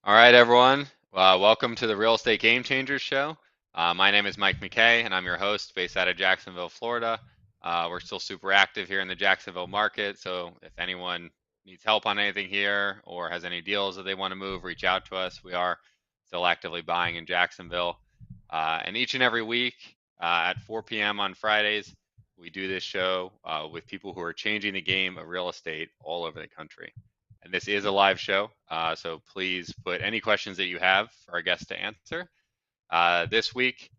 All right, everyone. Welcome to the Real Estate Game Changers show. My name is Mike McKay, and I'm your host based out of Jacksonville, Florida. We're still super active here in the Jacksonville market, so if anyone needs help on anything here or has any deals that they want to move, reach out to us. We are still actively buying in Jacksonville. And each and every week at 4 p.m. on Fridays, we do this show with people who are changing the game of real estate all over the country. And this is a live show, so please put any questions that you have for our guests to answer. This week,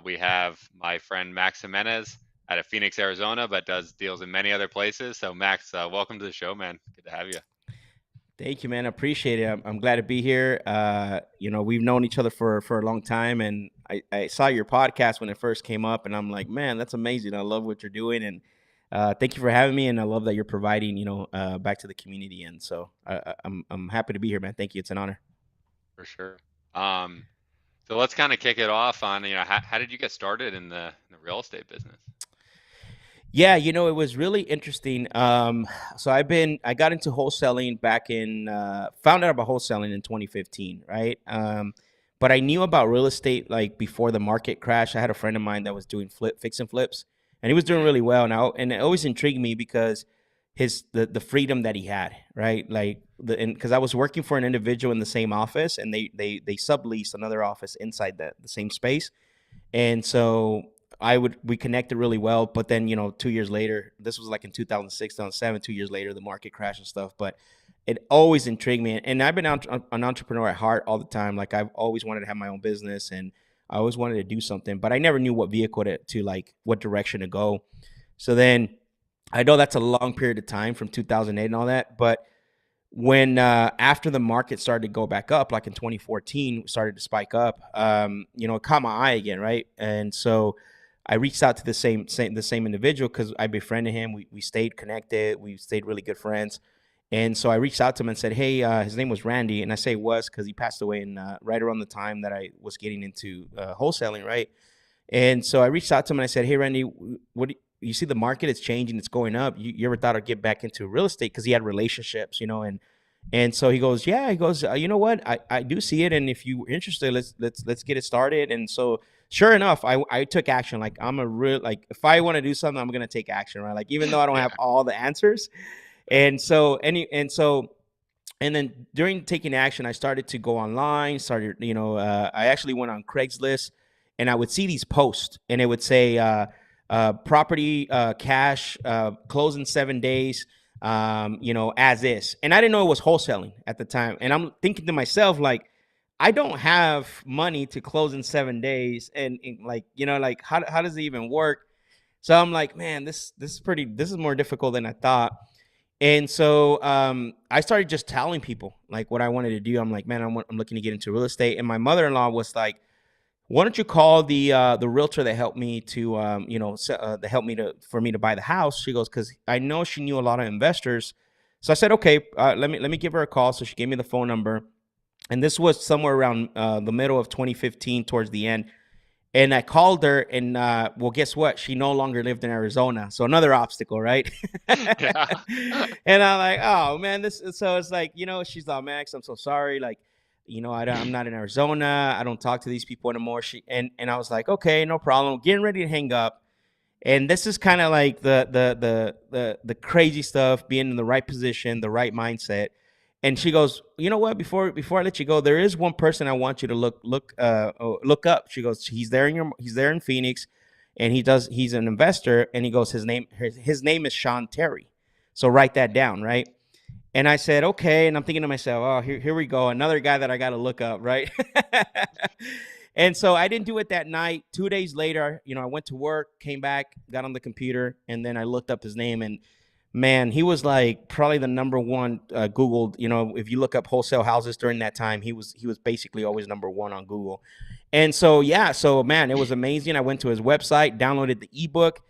we have my friend Max Jimenez out of Phoenix, Arizona, but does deals in many other places. So, Max, welcome to the show, man. Good to have you. Thank you, man. I appreciate it. I'm glad to be here. We've known each other for a long time, and I saw your podcast when it first came up, and I'm like, man, that's amazing. I love what you're doing, and thank you for having me. And I love that you're providing, back to the community. And so I'm happy to be here, man. Thank you. It's an honor. For sure. Um, so let's kind of kick it off on, how did you get started in the real estate business? Yeah, it was really interesting. So I got into wholesaling back found out about wholesaling in 2015, right? But I knew about real estate like before the market crash. I had a friend of mine that was doing fix and flips, and he was doing Mm, really well now. And it always intrigued me because the freedom that he had, right? Like because I was working for an individual in the same office, and they subleased another office inside the same space, and so we connected really well. But then 2 years later, this was like in 2006, 2007. 2 years later, the market crashed and stuff. But it always intrigued me, and I've been an entrepreneur at heart all the time. Like I've always wanted to have my own business, and I always wanted to do something, but I never knew what vehicle to like what direction to go. So then I know that's a long period of time from 2008 and all that, but when after the market started to go back up, like in 2014, started to spike up, it caught my eye again, right? And so I reached out to the same individual because I befriended him. We stayed connected. We stayed really good friends. And so I reached out to him and said, "Hey, his name was Randy," and I say was because he passed away in right around the time that I was getting into wholesaling, right? And so I reached out to him and I said, "Hey, Randy, you see the market is changing, it's going up. You ever thought I'd get back into real estate?" Because he had relationships, and so he goes, "Yeah." He goes, "You know what? I do see it, and if you're interested, let's get it started." And so sure enough, I took action. Like I'm a real like if I want to do something, I'm gonna take action, right? Like even though I don't have yeah. all the answers, and then during taking action, I started to go online. I actually went on Craigslist, and I would see these posts, and it would say, "Property cash close in 7 days." As is, and I didn't know it was wholesaling at the time. And I'm thinking to myself, like, I don't have money to close in 7 days, and like, like how does it even work? So I'm like, man, this is more difficult than I thought. And so I started just telling people like what I wanted to do. I'm like, man, I'm looking to get into real estate. And my mother-in-law was like, why don't you call the realtor that helped me to that helped me to for me to buy the house? She goes, because I know she knew a lot of investors. So I said, okay, let me give her a call. So she gave me the phone number, and this was somewhere around the middle of 2015, towards the end. And I called her, and well, guess what? She no longer lived in Arizona, so another obstacle, right? Yeah. And I'm like, oh man, this. So it's like, she's like, Max, I'm so sorry. Like, I'm not in Arizona. I don't talk to these people anymore. And I was like, okay, no problem. Getting ready to hang up. And this is kind of like the crazy stuff, being in the right position, the right mindset. And she goes, you know what? Before I let you go, there is one person I want you to look up. She goes, he's there in Phoenix, and he's an investor. And he goes, his name is Sean Terry. So write that down, right? And I said, okay. And I'm thinking to myself, oh, here we go. Another guy that I got to look up, right? And so I didn't do it that night. 2 days later, I went to work, came back, got on the computer, and then I looked up his name. And man, he was like probably the number one Googled. If you look up wholesale houses during that time, he was basically always number one on Google. And so yeah, so man, it was amazing. I went to his website, downloaded the ebook,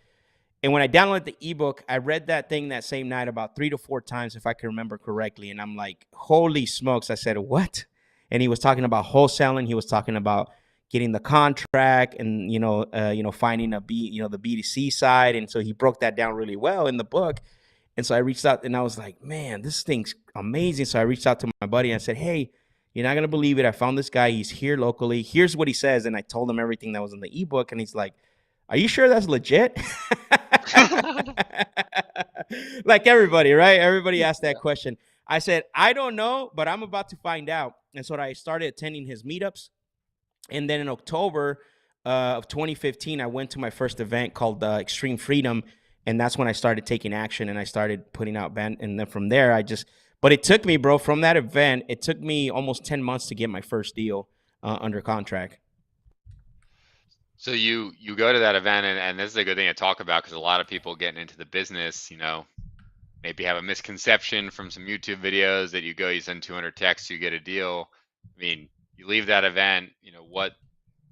and when I downloaded the ebook, I read that thing that same night about 3 to 4 times, if I can remember correctly. And I'm like, holy smokes! I said, what? And he was talking about wholesaling. He was talking about getting the contract, and finding the B2C side. And so he broke that down really well in the book. And so I reached out, and I was like, man, this thing's amazing. So I reached out to my buddy and I said, hey, You're not gonna believe it. I found this guy. He's here locally. Here's what he says, and I told him everything that was in the ebook, and he's like, "Are you sure that's legit?" Like everybody, right? Everybody asked that Yeah. question. I said, "I don't know, but I'm about to find out." And so I started attending his meetups, and then in October of 2015, I went to my first event called Extreme Freedom, and that's when I started taking action and I started putting out band. And then from there, I just. But it took me, bro, from that event. It took me almost 10 months to get my first deal under contract. So you go to that event, and this is a good thing to talk about because a lot of people getting into the business, maybe have a misconception from some YouTube videos that you go, you send 200 texts, you get a deal. I mean, you leave that event, what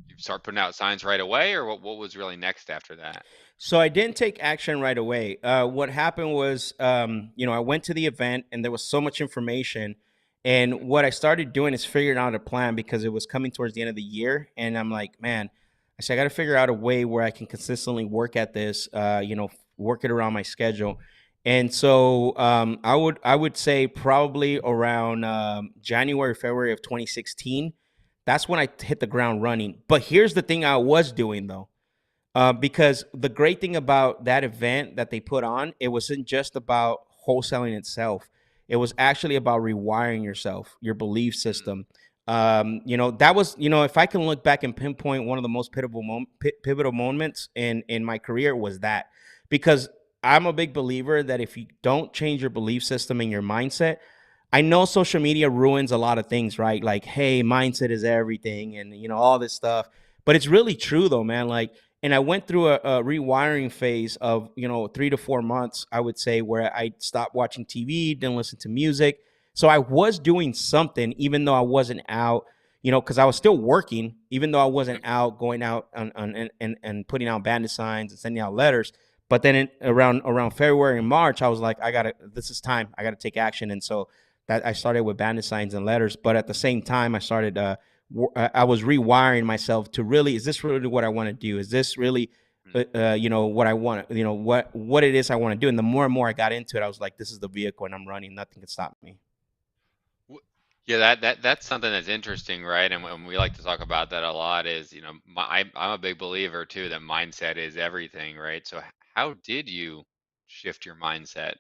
you start putting out signs right away, or what was really next after that? So I didn't take action right away. What happened was, I went to the event and there was so much information. And Mhm. what I started doing is figuring out a plan because it was coming towards the end of the year. And I'm like, man, I said, I got to figure out a way where I can consistently work at this, work it around my schedule. And so I would say probably around January, February of 2016. That's when I hit the ground running. But here's the thing I was doing though, because the great thing about that event that they put on, it wasn't just about wholesaling itself. It was actually about rewiring yourself, your belief Mm, system. That was, if I can look back and pinpoint one of the most pivotal moments in my career was that, because I'm a big believer that if you don't change your belief system and your mindset, I know social media ruins a lot of things, right? Like, hey, mindset is everything, and all this stuff. But it's really true though, man. Like, and I went through a rewiring phase of 3 to 4 months, I would say, where I stopped watching TV, didn't listen to music. So I was doing something, even though I wasn't out, because I was still working, even though I wasn't mm, out going out and putting out bandit signs and sending out letters. But then around February and March, I was like, this is time. I gotta take action. And so that I started with bandit signs and letters. But at the same time, I started I was rewiring myself to really, is this really what I want to do? Is this really, mm. what I want, what it is I want to do? And the more and more I got into it, I was like, this is the vehicle and I'm running. Nothing can stop me. Wh- Yeah, that's something that's interesting, right? And we like to talk about that a lot. Is I'm a big believer too that mindset is everything, right? So how did you shift your mindset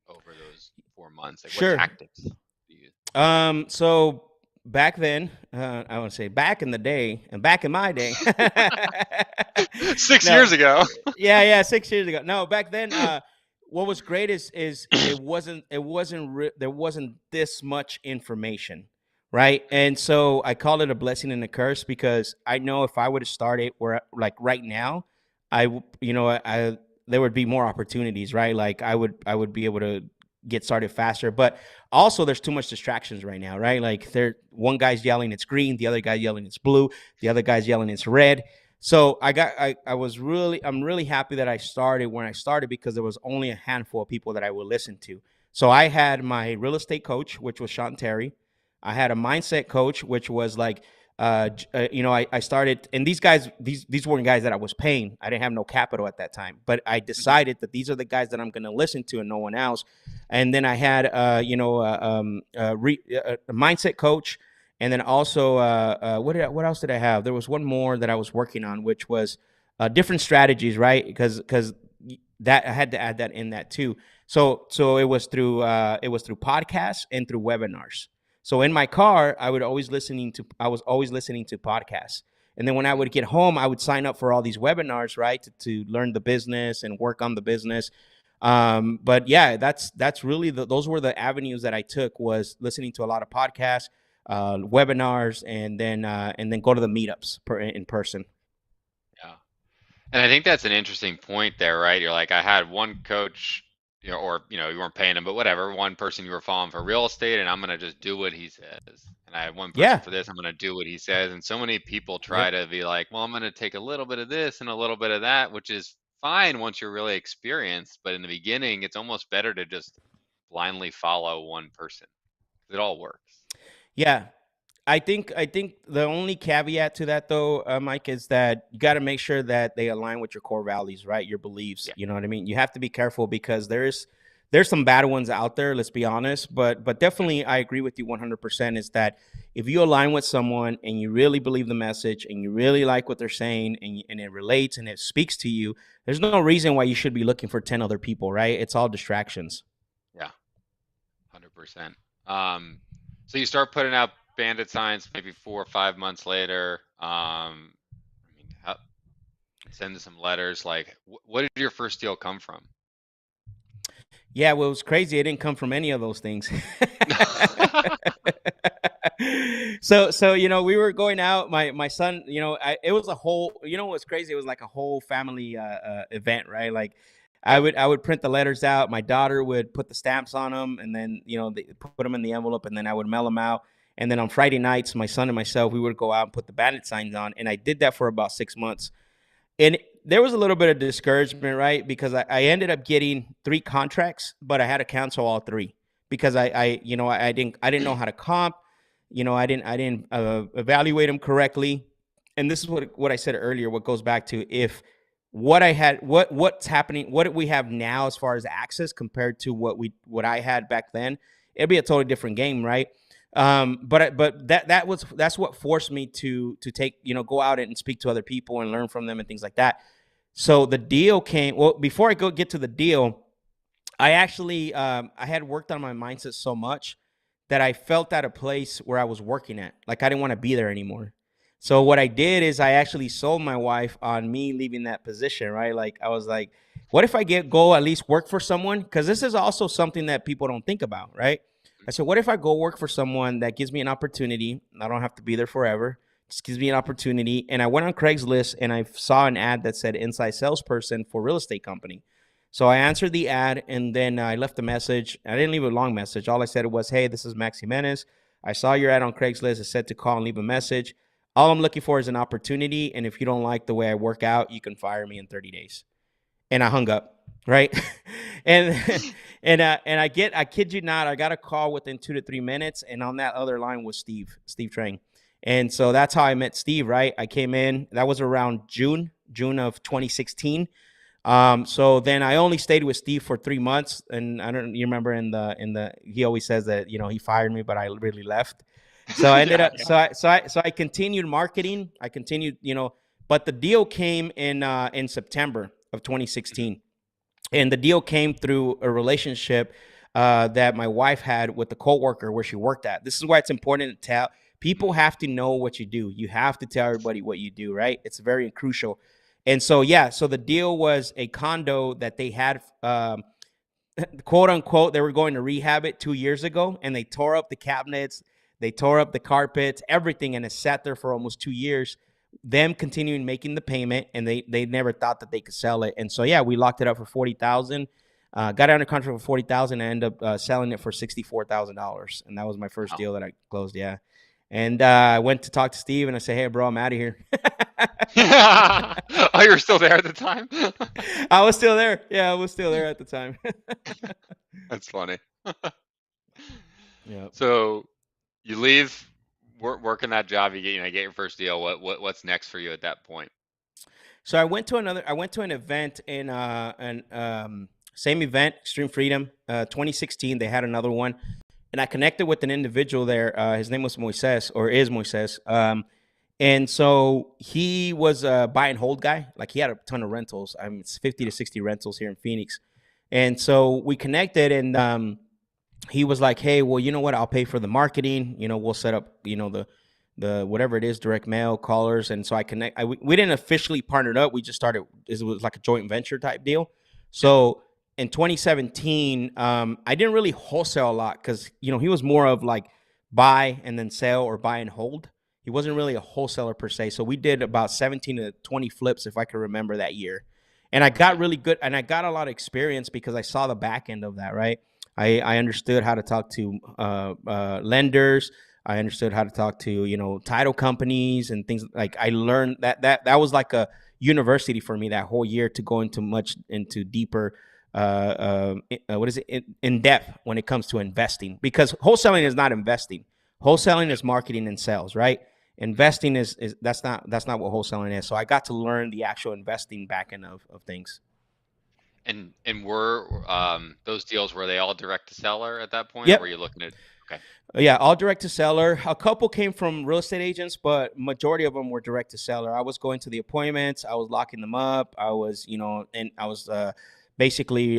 over those 4 months? Like, what Sure. tactics do you use? So back then, I want to say back in the day and back in my day. 6 years No, ago. yeah, 6 years ago. No, back then, what was great is there wasn't this much information, right? Mm, And so I call it a blessing and a curse because I know if I would have started where like right now, I there would be more opportunities, right? Like I would be able to get started faster, but also there's too much distractions right now, right? Like one guy's yelling it's green, the other guy yelling it's blue, the other guy's yelling it's red. So I'm really happy that I started when I started because there was only a handful of people that I would listen to. So I had my real estate coach, which was Sean Terry. I had a mindset coach, which was like, I started, and these guys, these weren't guys that I was paying. I didn't have no capital at that time, but I mhm, decided that these are the guys that I'm going to listen to and no one else. And then I had, a mindset coach, and then also, what else did I have? There was one more that I was working on, which was different strategies, right? Because that I had to add that in that too. So it was through podcasts and through webinars. So in my car, I was always listening to podcasts. And then when I mm. would get home, I would sign up for all these webinars, right, to learn the business and work on the business. But yeah, that's really those were the avenues that I took, was listening to a lot of podcasts, webinars, and then go to the meetups in person. Yeah. And I think that's an interesting point there, right? You're like, I had one coach, or you weren't paying him, but whatever, one person you were following for real estate, and I'm gonna just do what he says. And I had one person Yeah. for this, I'm gonna do what he says. And so many people try Yep. to be like, well, I'm gonna take a little bit of this and a little bit of that, which is fine once you're really experienced. But in the beginning, it's almost better to just blindly follow one person. It all works. Yeah. I think the only caveat to that though, Mike, is that you got to make sure that they align with your core values, right? Your beliefs. Yeah. You know what I mean? You have to be careful because there's some bad ones out there, let's be honest, but definitely I agree with you 100%, is that if you align with someone and you really believe the message and you really like what they're saying, and it relates and it speaks to you, there's no reason why you should be looking for 10 other people, right? It's all distractions. Yeah, 100%. So you start putting out bandit signs maybe 4 or 5 months later. I mean, send some letters. Like, what did your first deal come from? Yeah, well, it was crazy. It didn't come from any of those things. So we were going out. My son, it was a whole. What's crazy? It was like a whole family event, right? Like, I Yeah. would I would print the letters out. My daughter would put the stamps on them, and then they put them in the envelope, and then I would mail them out. And then on Friday nights, my son and myself, we would go out and put the bandit signs on, and I did that for about 6 months. And there was a little bit of discouragement, right? Because I ended up getting 3 contracts, but I had to cancel all 3 because I didn't know how to comp. I didn't evaluate them correctly. And this is what I said earlier. What goes back to, if what I had, what's happening, what we have now as far as access compared to what I had back then, it'd be a totally different game, right? But that's what forced me to take, go out and speak to other people and learn from them and things like that. So the deal came. Well, before I get to the deal, I actually I had worked on my mindset so much that I felt at a place where I was working at. Like, I didn't want to be there anymore. So what I did is I actually sold my wife on me leaving that position, right? Like, I was like, what if I go at least work for someone? Because this is also something that people don't think about, right? I said, what if I go work for someone that gives me an opportunity? I don't have to be there forever. Just gives me an opportunity. And I went on Craigslist and I saw an ad that said inside salesperson for real estate company. So I answered the ad, and then I left a message. I didn't leave a long message. All I said was, hey, this is Max Jimenez. I saw your ad on Craigslist. It said to call and leave a message. All I'm looking for is an opportunity. And if you don't like the way I work out, you can fire me in 30 days. And I hung up, right? and I kid you not, I got a call within 2 to 3 minutes, and on that other line was Steve Trang. And so that's how I met Steve, right? I came in, that was around June of 2016. So then I only stayed with Steve for 3 months, and you remember he always says that he fired me, but I really left. So I ended Yeah. up so I continued marketing. I continued, but the deal came in September of 2016, and the deal came through a relationship that my wife had with the coworker where she worked at. This is why it's important to tell people, have to know what you do. You have to tell everybody what you do, right? It's very crucial. And so, yeah, so the deal was a condo that they had, quote unquote, they were going to rehab it 2 years ago, and they tore up the cabinets, they tore up the carpets, everything, and it sat there for almost 2 years. Them continuing making the payment, and they never thought that they could sell it. And so, yeah, we locked it up for 40,000. Got it under contract for 40,000, and ended up selling it for $64,000, and that was my first Wow. deal that I closed. Yeah, and I went to talk to Steve, and I said, "Hey, bro, I'm out of here." Oh, you were still there at the time? I was still there. Yeah, I was still there at the time. That's funny. Yeah. So you leave working that job, get your first deal. What's next for you at that point? So I went to an event in an same event, Extreme Freedom, 2016. They had another one, and I connected with an individual there. His name was Moises, or is Moises. And so he was a buy and hold guy. Like, he had a ton of rentals. I mean, it's 50 to 60 rentals here in Phoenix. And so we connected, and he was like, "Hey, well, you know what? I'll pay for the marketing. We'll set up, the whatever it is, direct mail, callers." And so we didn't officially partner up. We just started. It was like a joint venture type deal. Yeah. So in 2017, I didn't really wholesale a lot because he was more of like buy and then sell, or buy and hold. He wasn't really a wholesaler per se. So we did about 17 to 20 flips, if I can remember, that year. And I got really good, and I got a lot of experience because I saw the back end of that, right? I understood how to talk to lenders. I understood how to talk to title companies and things. Like, I learned that was like a university for me that whole year, to go into deeper what is it, in depth when it comes to investing, because wholesaling is not investing. Wholesaling is marketing and sales, right? Investing is that's not what wholesaling is. So I got to learn the actual investing back end of things. And were those deals, were they all direct to seller at that point, or were Yep. you looking at? Okay, Yeah, all direct to seller. A couple came from real estate agents, but majority of them were direct to seller. I was going to the appointments, I was locking them up, I was, and I was basically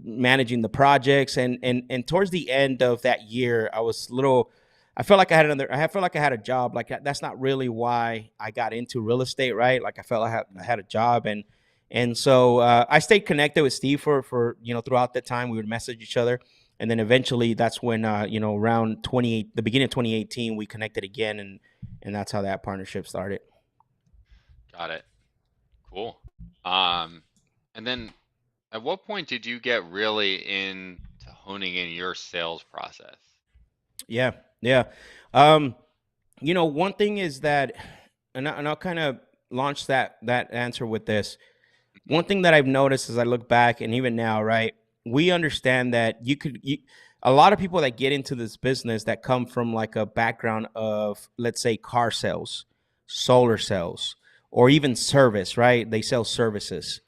managing the projects. And towards the end of that year, I was little. I felt like I felt like I had a job. Like that's not really why I got into real estate, right? Like I had a job, and so I stayed connected with Steve for throughout that time. We would message each other, and then eventually that's when around the beginning of 2018 we connected again, and that's how that partnership started. got it. Cool. Um, and then at what point did you get really into honing in your sales process? Yeah, yeah. um One thing is that, and I'll kind of launch that answer with this. Hmm. One thing that I've noticed as I look back, and even now, right, we understand that a lot of people that get into this business that come from like a background of, let's say, car sales, solar sales, or even service, right? They sell services.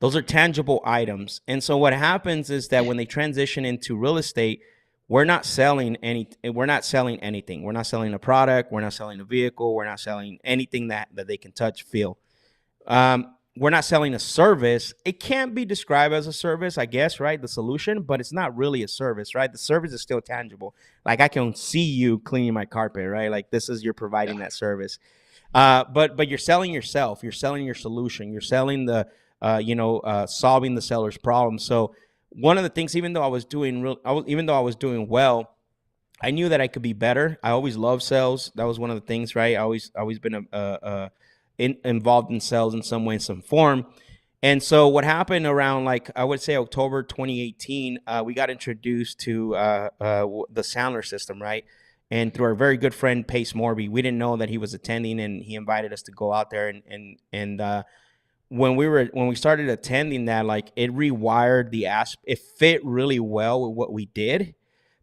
Those are Hmm. tangible items. And so what happens is that when they transition into real estate, we're not selling anything. We're not selling a product, we're not selling a vehicle, we're not selling anything that they can touch, feel. We're not selling a service. It can't be described as a service, I guess, right? The solution, but it's not really a service, right? The service is still tangible. Like I can see you cleaning my carpet, right? Like this is you're Yeah. providing that service. But you're selling yourself. You're selling your solution. You're selling the solving the seller's problem. So one of the things, even though I was doing well, I knew that I could be better. I always loved sales. That was one of the things, right? I always been involved in sales in some way, in some form. And so what happened around, like, I would say October 2018, we got introduced to the Sandler system, right? And through Hmm. our very good friend Pace Morby, we didn't know that he was attending, and he invited us to go out there. And when we started attending that, like, it rewired it fit really well with what we did,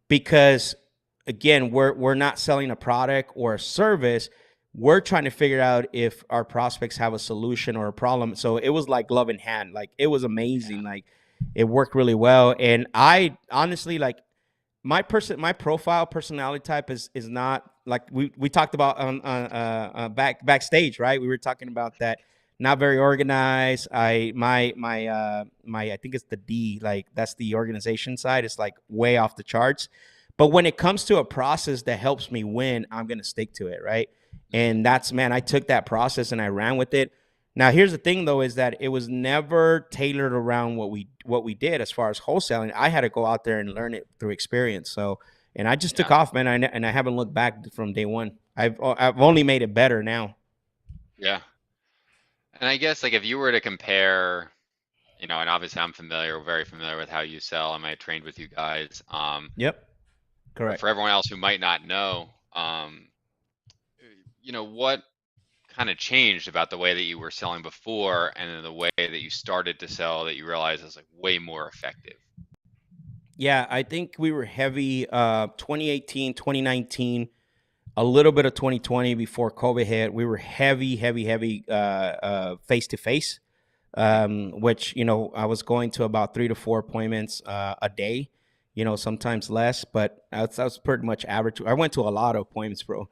because again, we're not selling a product or a service. We're trying to figure out if our prospects have a solution or a problem. So it was like glove in hand. Like it was Yeah. amazing. Like it worked really well. And I honestly, like, my profile personality type is not like we talked about on backstage, right? We were talking about that. Not very organized. I think it's the D, like that's the organization side. It's like way off the charts. But when it comes to a process that helps me win, I'm gonna stick to it, right? Hmm. And that's, man, I took that process and I ran with it. Now, here's the thing, though, is that it was never tailored around what we did as far as wholesaling. I had to go out there and learn it through experience. So, and I just took Yeah. off, man. And I haven't looked back from day one. I've only made it better now. Yeah. And I guess like if you were to compare, and obviously I'm very familiar with how you sell. I trained with you guys. Yep, But correct. for everyone else who might not know, what kind of changed about the way that you were selling before and then the way that you started to sell that you realized is like way more effective? Yeah, I think we were heavy 2018, 2019, a little bit of 2020 before COVID hit. We were heavy, heavy, heavy face to face, Hmm. which, I was going to about 3 to 4 appointments a day, sometimes less, but that's pretty much average. I went to a lot of appointments, bro.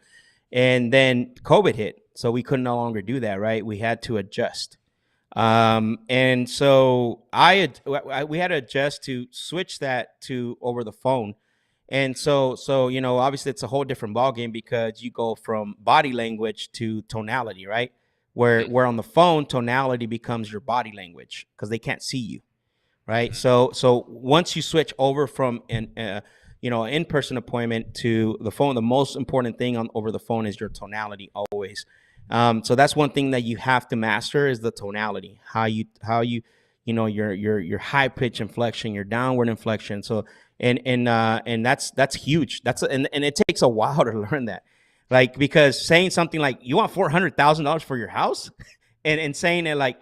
And then COVID hit. So we could no longer do that, right? We had to adjust. And so we had to adjust to switch that to over the phone. And so obviously it's a whole different ballgame, because you go from body language to tonality, right? Where Hmm. where on the phone, tonality becomes your body language because they can't see you, right? Hmm. So once you switch over from an in-person appointment to the phone, the most important thing on over the phone is your tonality always. So that's one thing that you have to master, is the tonality, your high pitch inflection, your downward inflection. So and that's huge. And it takes a while to learn that, like, because saying something like you want $400,000 for your house, and saying it like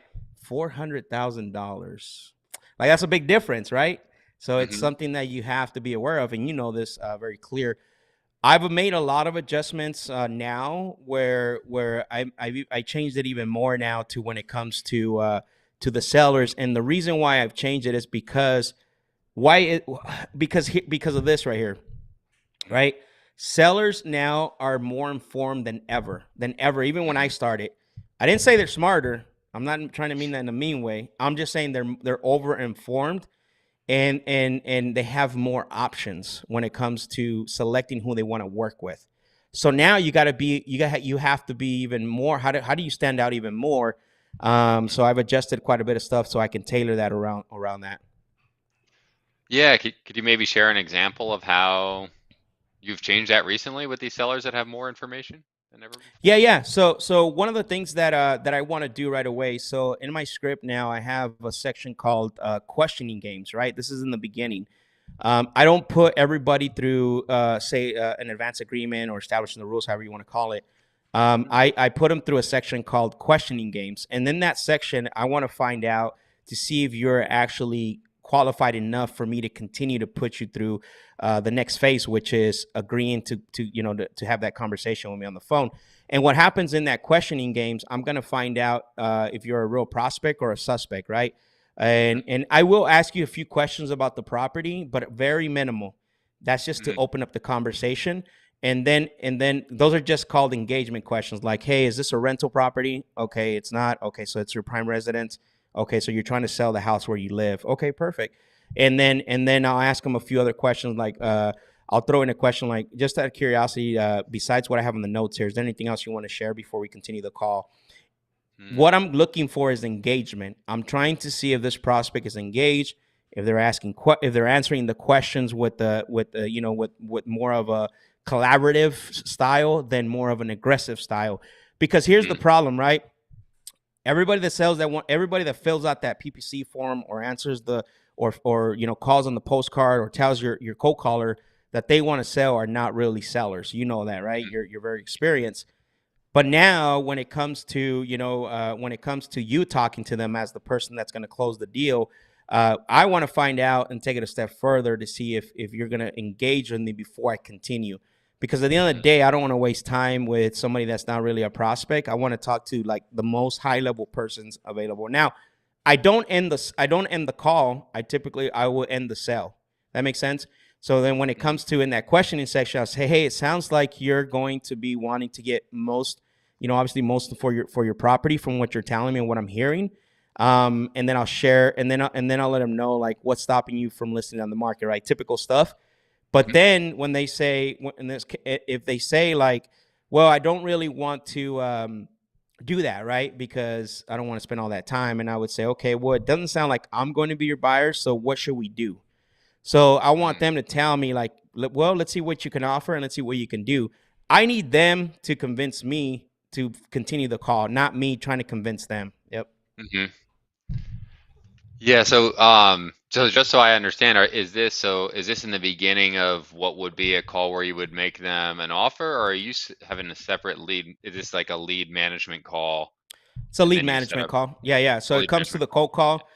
$400,000, like that's a big difference, right? So it's Hmm. something that you have to be aware of, and this very clear. I've made a lot of adjustments now, where I changed it even more now to when it comes to to the sellers. And the reason why I've changed it is why it because of this right here, Mm, right? Sellers now are more informed than ever. Even when I mm, started, I didn't say they're smarter. I'm not trying to mean that in a mean way. I'm just saying they're over informed, and they have more options when it comes to selecting who they want to work with. So now you have to be even more. How do you stand out even more? mm. So I've adjusted quite a bit of stuff so I can tailor that around that. Yeah, could you maybe share an example of how you've changed that recently with these sellers that have more information than ever Yeah, before? yeah. So one of the things that I want to do right away. So in my script now, I have a section called questioning games. Right. This is in the beginning. I don't put everybody through, say, an advance agreement or establishing the rules, however you want to call it. Mm, I put them through a section called questioning games. And in that section, I want to find out to see if you're actually qualified enough for me to continue to put you through the next phase, which is agreeing to have that conversation with me on the phone. And what happens in that questioning games, I'm going to find out if you're a real prospect or a suspect, right? mm, And I will ask you a few questions about the property, but very minimal. That's just to mm, open up the conversation. And then those are just called engagement questions, like, hey, is this a rental property? Okay, it's not. Okay, so it's your prime residence. Okay, so you're trying to sell the house where you live. Okay, perfect. And then I'll ask them a few other questions, like I'll throw in a question like, just out of curiosity, besides what I have in the notes here, is there anything else you want to share before we continue the call? mm, What I'm looking for is engagement. I'm trying to see if this prospect is engaged, if they're if they're answering the questions with more of a collaborative style than more of an aggressive style. Because here's the mm, problem, right? Everybody that fills out that PPC form or answers the or calls on the postcard or tells your cold caller that they want to sell are not really sellers. You know that, right? mm, You're very experienced. But now, when it comes to when it comes to you talking to them as the person that's going to close the deal, I want to find out and take it a step further to see if you're going to engage with me before I continue. Because at the end of the mm, day, I don't want to waste time with somebody that's not really a prospect. I want to talk to like the most high level persons available. Now, I don't end the call. I will end the sale. That makes sense. So then when it mm, comes to in that questioning section, I'll say, hey, it sounds like you're going to be wanting to get obviously most for your property from what you're telling me and what I'm hearing. And then I'll share, and then I'll let them know like what's stopping you from listing on the market, right? Typical stuff. But mm, then when they say, if they say like, well, I don't really want to do that, right? Because I don't want to spend all that time. And I would say, okay, well, it doesn't sound like I'm going to be your buyer. So what should we do? So I want mm. them to tell me like, well, let's see what you can offer and let's see what you can do. I need them to convince me to continue the call, not me trying to convince them. Yep. Mhm. Yeah, so just so I understand, is this in the beginning of what would be a call where you would make them an offer, or are you having a separate lead? Is this like a lead management call, It's a and lead then you set management up call. Yeah, yeah. So a it lead comes to management the call? cold call.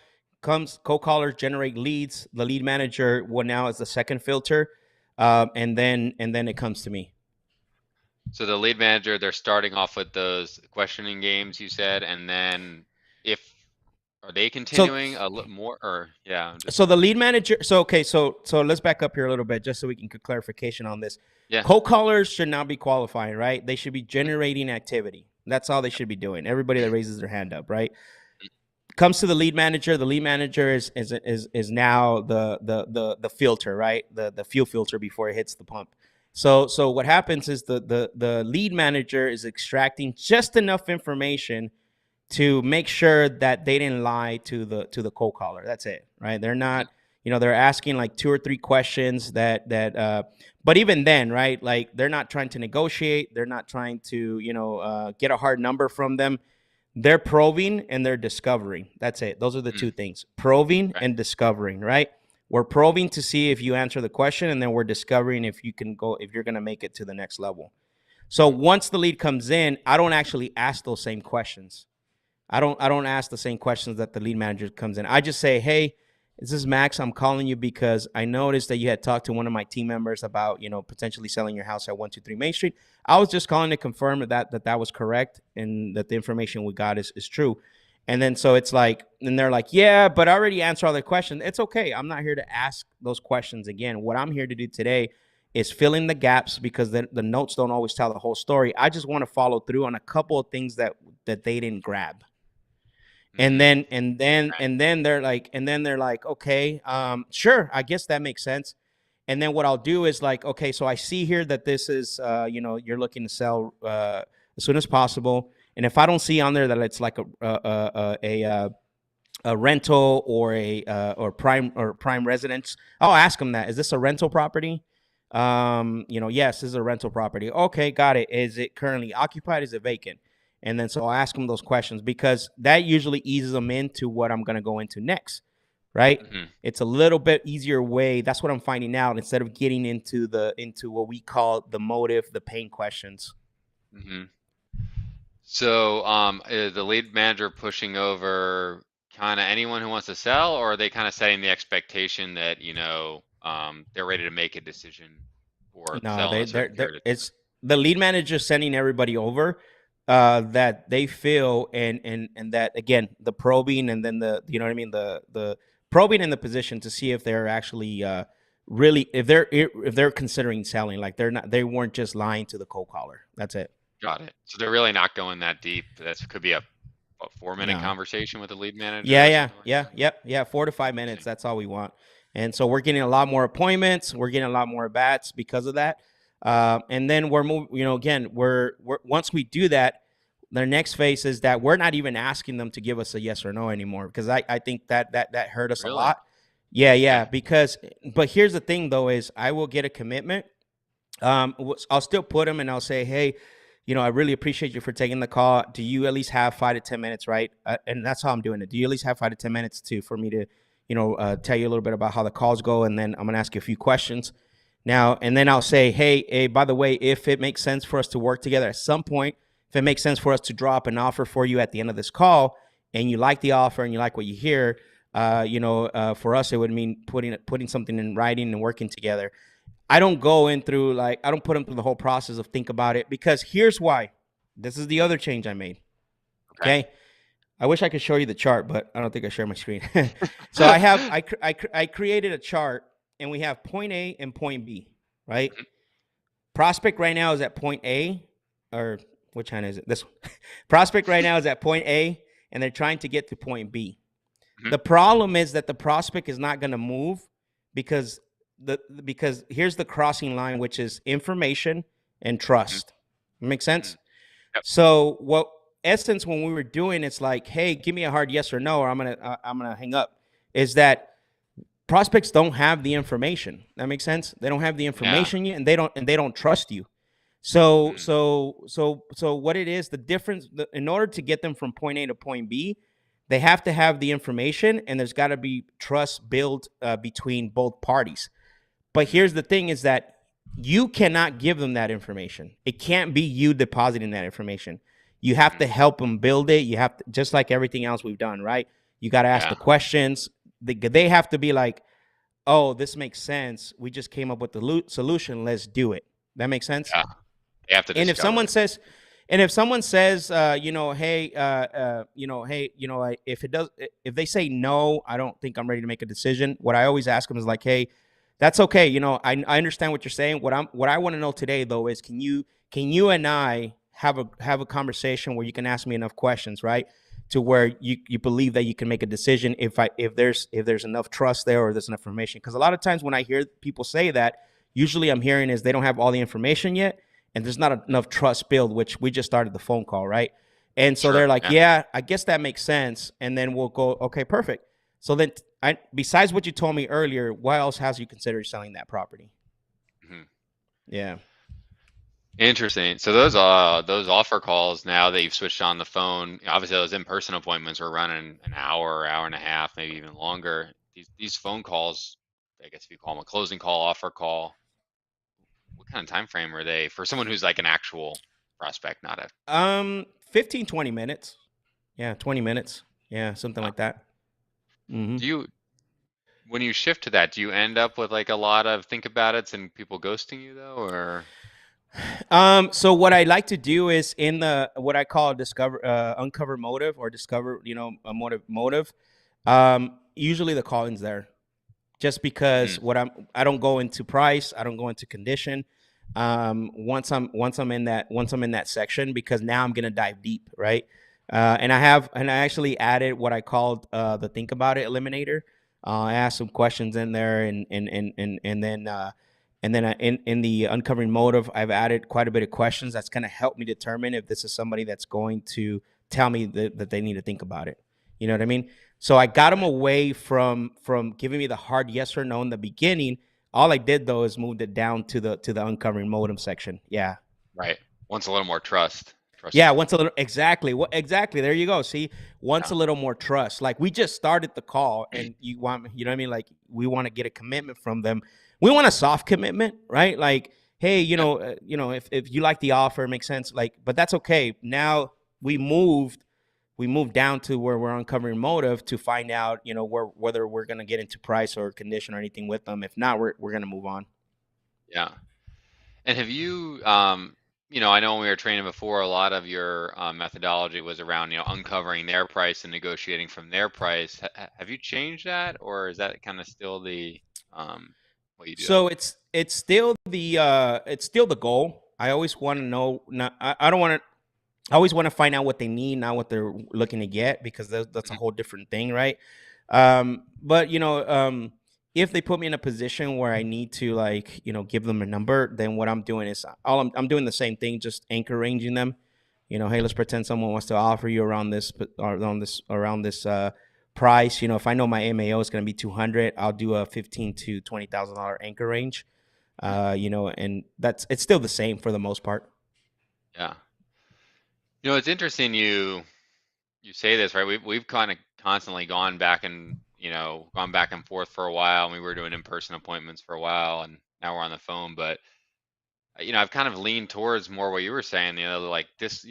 Comes cold callers generate leads. The lead manager will now is the second filter, and then it comes to me. So the lead manager, they're starting off with those questioning games you said, and then if are they So continuing a little more, or yeah, I'm just so the lead manager. So okay. So let's back up here a little bit just so we can get clarification on this. yeah. Cold callers should not be qualifying, right? They should be Mm, generating activity. That's all they should be doing. Everybody that raises their hand up, right? mm, Comes to the lead manager. The lead manager is now the filter, right? The fuel filter before it hits the pump. So what happens is the lead manager is extracting just enough information to make sure that they didn't lie to the cold caller. That's it, right? They're mm, not, they're asking like two or three questions but even then, right? Like they're not trying to negotiate. They're not trying to, get a hard number from them. They're probing and they're discovering. That's it. Those are the mm, two things: probing right. and discovering. Right? We're probing to see if you answer the question, and then we're discovering if you're going to make it to the next level. So Mm, once the lead comes in, I don't actually ask those same questions. I don't ask the same questions that the lead manager comes in. I just say, hey, this is Max. I'm calling you because I noticed that you had talked to one of my team members about, potentially selling your house at 123 Main Street. I was just calling to confirm that was correct and that the information we got is true. And then so it's like, and they're like, yeah, but I already answered all the questions. It's okay. I'm not here to ask those questions again. What I'm here to do today is fill in the gaps because the notes don't always tell the whole story. I just want to follow through on a couple of things that they didn't grab. And Mm, then they're like, okay, sure, I guess that makes sense. And then what I'll do is like, okay, so I see here that this is, you're looking to sell as soon as possible. And if I don't see on there that it's like a rental or a prime residence, I'll ask them that. Is this a rental property? Yes, this is a rental property. Okay, got it. Is it currently occupied? Is it vacant? And then so I'll ask them those questions because that usually eases them into what I'm going to go into next, right? hmm It's a little bit easier way. That's what I'm finding out instead of getting into what we call the motive, the pain questions. hmm So, is the lead manager pushing over kind of anyone who wants to sell, or are they kind of setting the expectation that, they're ready to make a decision or No, sell in they a certain they're period of time? it's the lead manager sending everybody over that they feel, and that again, the probing, and then the, you know what I mean, the probing in the position to see if they're actually really, if they're considering selling, like they weren't just lying to the cold caller. That's it. Got it. So they're really not going that deep. That could be a 4 minute No. conversation with the lead Yeah, manager or yeah, something like yeah, that. yep, yeah. 4 to 5 minutes. Interesting. That's all we want. And so we're getting a lot more appointments. We're getting a lot more bats because of that. And then we're moving. Again, we're once we do that, the next phase is that we're not even asking them to give us a yes or no anymore because I think that hurt us a Really? lot. Yeah, Okay. yeah. Because but here's the thing though is I will get a commitment. I'll still put them and I'll say, hey, I really appreciate you for taking the call. Do you at least have 5 to 10 minutes, right? And that's how I'm doing it. Do you at least have 5 to 10 minutes for me to, tell you a little bit about how the calls go, and then I'm gonna ask you a few questions now, and then I'll say, hey, by the way, if it makes sense for us to work together at some point, if it makes sense for us to drop an offer for you at the end of this call, and you like the offer and you like what you hear, for us it would mean putting something in writing and working together. I don't go in through like I don't put them through the whole process of think about it because here's why. This is the other change I made. Okay. Okay. I wish I could show you the chart, but I don't think I share my screen. So I created a chart and we have point A and point B, right? Mhm, Prospect right now is at point A, or which hand is it? This one. Prospect right now is at point A and they're trying to get to point B. mhm, The problem is that the prospect is not going to move because because here's the crossing line, which is information and mhm, trust. Makes mhm. sense. Yep. So what essence when we were doing, it's like, hey, give me a hard yes or no, or I'm gonna hang up. Is that prospects don't have the information? That makes sense. They don't have the Yeah. information yet, and they don't trust you. So Mm, so so so what it is, the difference, in order to get them from point A to point B, they have to have the information, and there's got to be trust built between both parties. But here's mm, the thing: is that you cannot give them that information. It can't be you depositing that information. You have mhm. to help them build it. You have to, just like everything else we've done, right? You got to ask the Yeah. questions. They have to be like, oh, this makes sense. We just came up with the solution. Let's do it. That makes sense. Yeah. They have to And if discover someone it. says, hey, if they say no, I don't think I'm ready to make a decision. What I always ask them is like, hey, that's okay. I understand what you're saying. What I want to know today though is, can you and I have a conversation where you can ask me enough questions, right? To where you believe that you can make a decision if there's enough trust there, or there's enough information. Because a lot of times when I hear people say that, usually I'm hearing is they don't have all the information yet, and there's not enough trust build, which we just started the phone call, right? And so Sure. they're like, Yeah. yeah, I guess that makes sense. And then we'll go, okay, perfect. So then, besides what you told me earlier, what else has you considered selling that property? Mhm. Yeah. Interesting. So those offer calls now that you've switched on the phone, obviously those in-person appointments were running an hour, hour and a half, maybe even longer. These phone calls, I guess if you call them a closing call, offer call, what kind of time frame are they for someone who's like an actual prospect, not a 15, 20 minutes. Yeah, 20 minutes. Yeah, something uh, like that. Mm-hmm. do you when you shift to that, do you end up with like a lot of think about it's and people ghosting you though, or So what I like to do is in the what I call discover uncover motive or discover, a motive. Usually the calling's there just because Hmm. I don't go into price, I don't go into condition. Once I'm in that section, because now I'm gonna dive deep, right? And I actually added what I called the think about it eliminator. I asked some questions in there, and then in the uncovering motive, I've added quite a bit of questions that's going to help me determine if this is somebody that's going to tell me that they need to think about it. You know what I mean? So I got them Right. away from giving me the hard yes or no in the beginning. All I did though is moved it down to the uncovering motive section. Yeah, Right. Wants a little more trust. Trust yeah, you. once a little exactly. What exactly? There you go. See, once Yeah. a little more trust. Like we just started the call, and you know what I mean? Like we want to get a commitment from them. We want a soft commitment, right? Like, hey, Yeah. if you like the offer, it makes sense. Like, but that's okay. Now we moved we moved down to where we're uncovering motive to find out, whether we're gonna get into price or condition or anything with them. If not, we're gonna move on. Yeah. And have you, I know when we were training before, a lot of your methodology was around, uncovering their price and negotiating from their price. Have you changed that, or is that kind of still the what you do? So it's still the goal. I always want to know. Not, I don't want to. I always want to find out what they need, not what they're looking to get, because that's a Mhm. whole different thing, right? But if they put me in a position where I need to, like, give them a number, then what I'm doing is I'm doing the same thing, just anchor ranging them. Hey, let's pretend someone wants to offer you around this price. If I know my MAO is going to be 200, I'll do a 15 to $20,000 anchor range. Mm. And it's still the same for the most part. Yeah. It's interesting you say this, right? We've kind of constantly gone back and forth for a while, and we were doing in-person appointments for a while, and now we're on the phone. But I've kind of leaned towards more what you were saying, like this,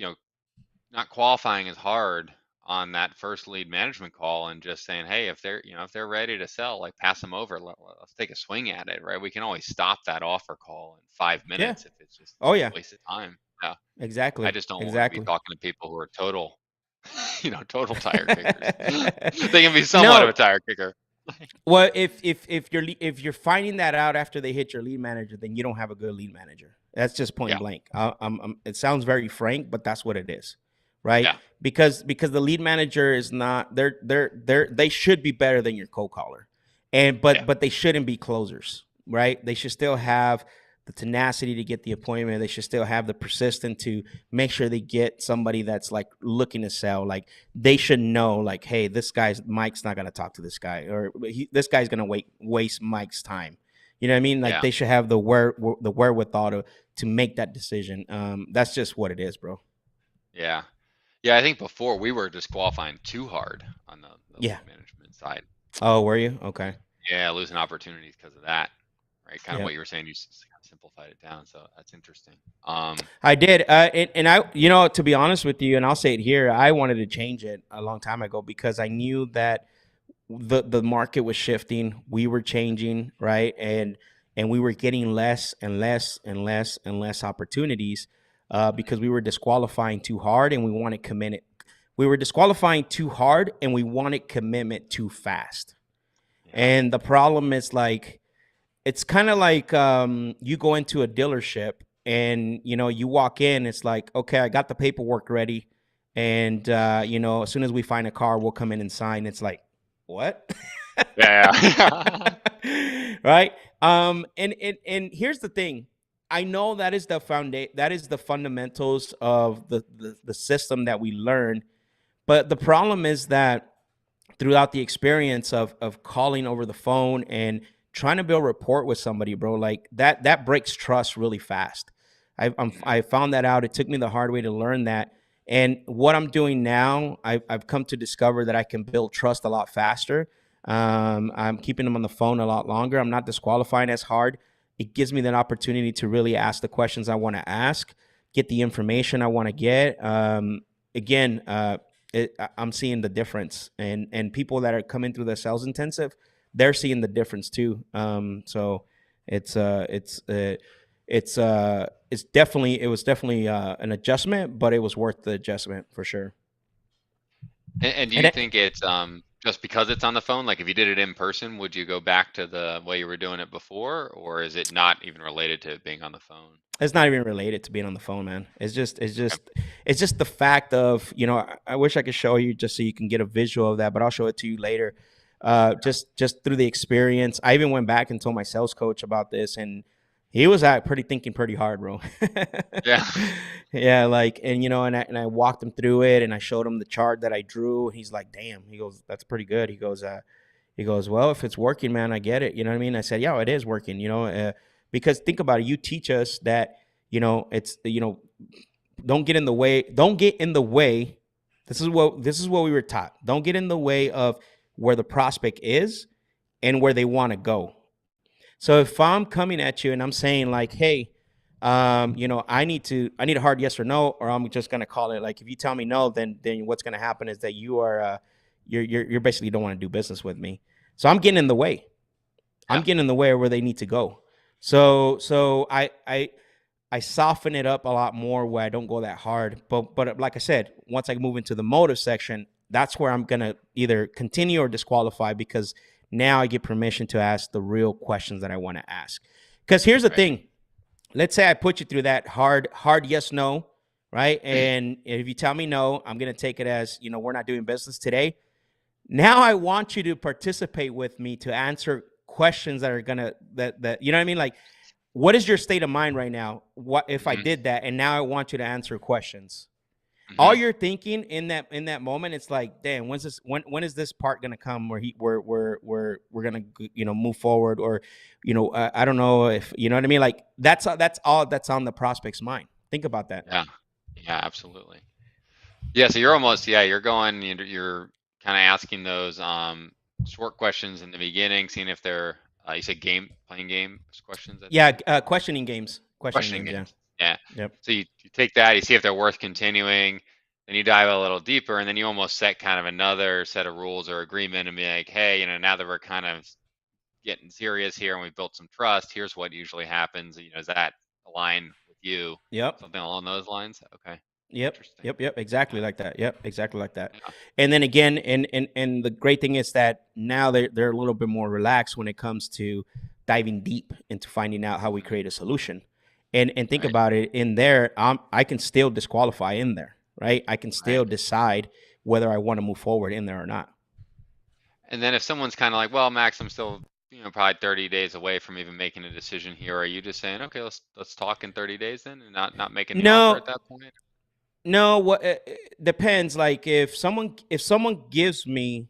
not qualifying as hard on that first lead management call and just saying, hey, if they're ready to sell, like pass them over. Let's take a swing at it, right? We can always stop that offer call in five Yeah. minutes if it's just Oh yeah. a waste of time. Yeah. I Exactly. just don't want to be Exactly. talking to people who are total, total tire kickers. They can be somewhat of No. a tire kicker. Well, if you're finding that out after they hit your lead manager, then you don't have a good lead manager. That's just point Yeah. blank. It sounds very frank, but that's what it is, right? Yeah. Because the lead manager is not. They should be better than your cold caller, and Yeah. but they shouldn't be closers, right? They should still have the tenacity to get the appointment. They should still have the persistence to make sure they get somebody that's like looking to sell. Like they should know, like, hey, this guy's Mike's not gonna talk to this guy, or this guy's gonna waste Mike's time. You know what I mean? Like Yeah. they should have the wherewithal to make that decision. That's just what it is, bro. Yeah. Yeah. I think before we were disqualifying too hard on the Yeah. lead management side. Oh, were you? Okay. Yeah, losing opportunities because of that, right? Kind of Yeah. what you were saying, you kind of simplified it down, so that's interesting. I did, and I, to be honest with you, and I'll say it here, I wanted to change it a long time ago because I knew that the market was shifting, we were changing, right, and we were getting less and less and less and less opportunities because we were disqualifying too hard and we wanted commitment. We were disqualifying too hard and we wanted commitment too fast. Yeah, And the problem is like it's kind of like you go into a dealership and you walk in, it's like, okay, I got the paperwork ready, and as soon as we find a car, we'll come in and sign. It's like, what? yeah, yeah. Right. And here's the thing. I know that is the foundation, that is the fundamentals of the system that we learn, but the problem is that throughout the experience of calling over the phone and trying to build rapport with somebody, bro, like that breaks trust really fast. Mhm. I found that out. It took me the hard way to learn that. And what I'm doing now, I've come to discover that I can build trust a lot faster. I'm keeping them on the phone a lot longer. I'm not disqualifying as hard. It gives me that opportunity to really ask the questions I want to ask, get the information I want to get. Again, I'm seeing the difference, and people that are coming through the sales intensive, they're seeing the difference too. So it's It was definitely an adjustment, but it was worth the adjustment for sure. And do And you think it's just because it's on the phone? Like if you did it in person, would you go back to the way you were doing it before, or is it not even related to it being on the phone? it's not even related to being on the phone, man. Okay. It's just the fact of, I wish I could show you just so you can get a visual of that, but I'll show it to you later. Just through the experience. I even went back and told my sales coach about this, and he was thinking pretty hard, bro. Yeah. Yeah, like, and and I walked him through it, and I showed him the chart that I drew. He's like, "Damn," he goes, "That's pretty good." He goes, "Well, if it's working, man, I get it." You know what I mean? I said, "Yeah, it is working." Because think about it. You teach us that it's don't get in the way. Don't get in the way. This is what we were taught. Don't get in the way of where the prospect is and where they want to go. So if I'm coming at you and I'm saying like, "Hey, I need a hard yes or no," or I'm just gonna call it like, if you tell me no, then what's gonna happen is that you're basically don't want to do business with me. So I'm getting in the way. I'm Yeah. getting in the way of where they need to go. So I soften it up a lot more where I don't go that hard. But like I said, once I move into the motive section, that's where I'm gonna either continue or disqualify, because now I get permission to ask the real questions that I want to ask. Because here's the Right. thing. Let's say I put you through that hard yes no, right? And if you tell me no, I'm gonna take it as, we're not doing business today. Now I want you to participate with me to answer questions that are gonna that you know what I mean? Like, what is your state of mind right now? What if I Hmm. did that and now I want you to answer questions? All Hmm. you're thinking in that moment, it's like, damn, when is this part gonna come where we're gonna move forward, or I don't know if you know what I mean. Like that's all that's on the prospect's mind. Think about that. Yeah. Yeah, absolutely. Yeah, so you're almost, yeah, you're going, you're kind of asking those short questions in the beginning, seeing if they're you said playing games questions, I Yeah, think. questioning games, questioning Questioning games. Yeah. games. Yeah. Yep. So you take that, you see if they're worth continuing, then you dive a little deeper, and then you almost set kind of another set of rules or agreement and be like, hey, now that we're kind of getting serious here and we've built some trust, here's what usually happens. Does that align with you? Yep. Something along those lines? Okay. Yep. Interesting. Yep. Yep. Exactly Yeah. like that. Yep. Exactly like that. Yeah. And then again, and the great thing is that now they're a little bit more relaxed when it comes to diving deep into finding out how we Mhm. create a solution. And think Right. about it, in there, I can still disqualify in there, right? I can Right. still decide whether I want to move forward in there or not. And then if someone's kind of like, well, Max, I'm still, probably 30 days away from even making a decision here, are you just saying, okay, let's talk in 30 days then, and not making the offer No, at that point? no, what depends. Like if someone gives me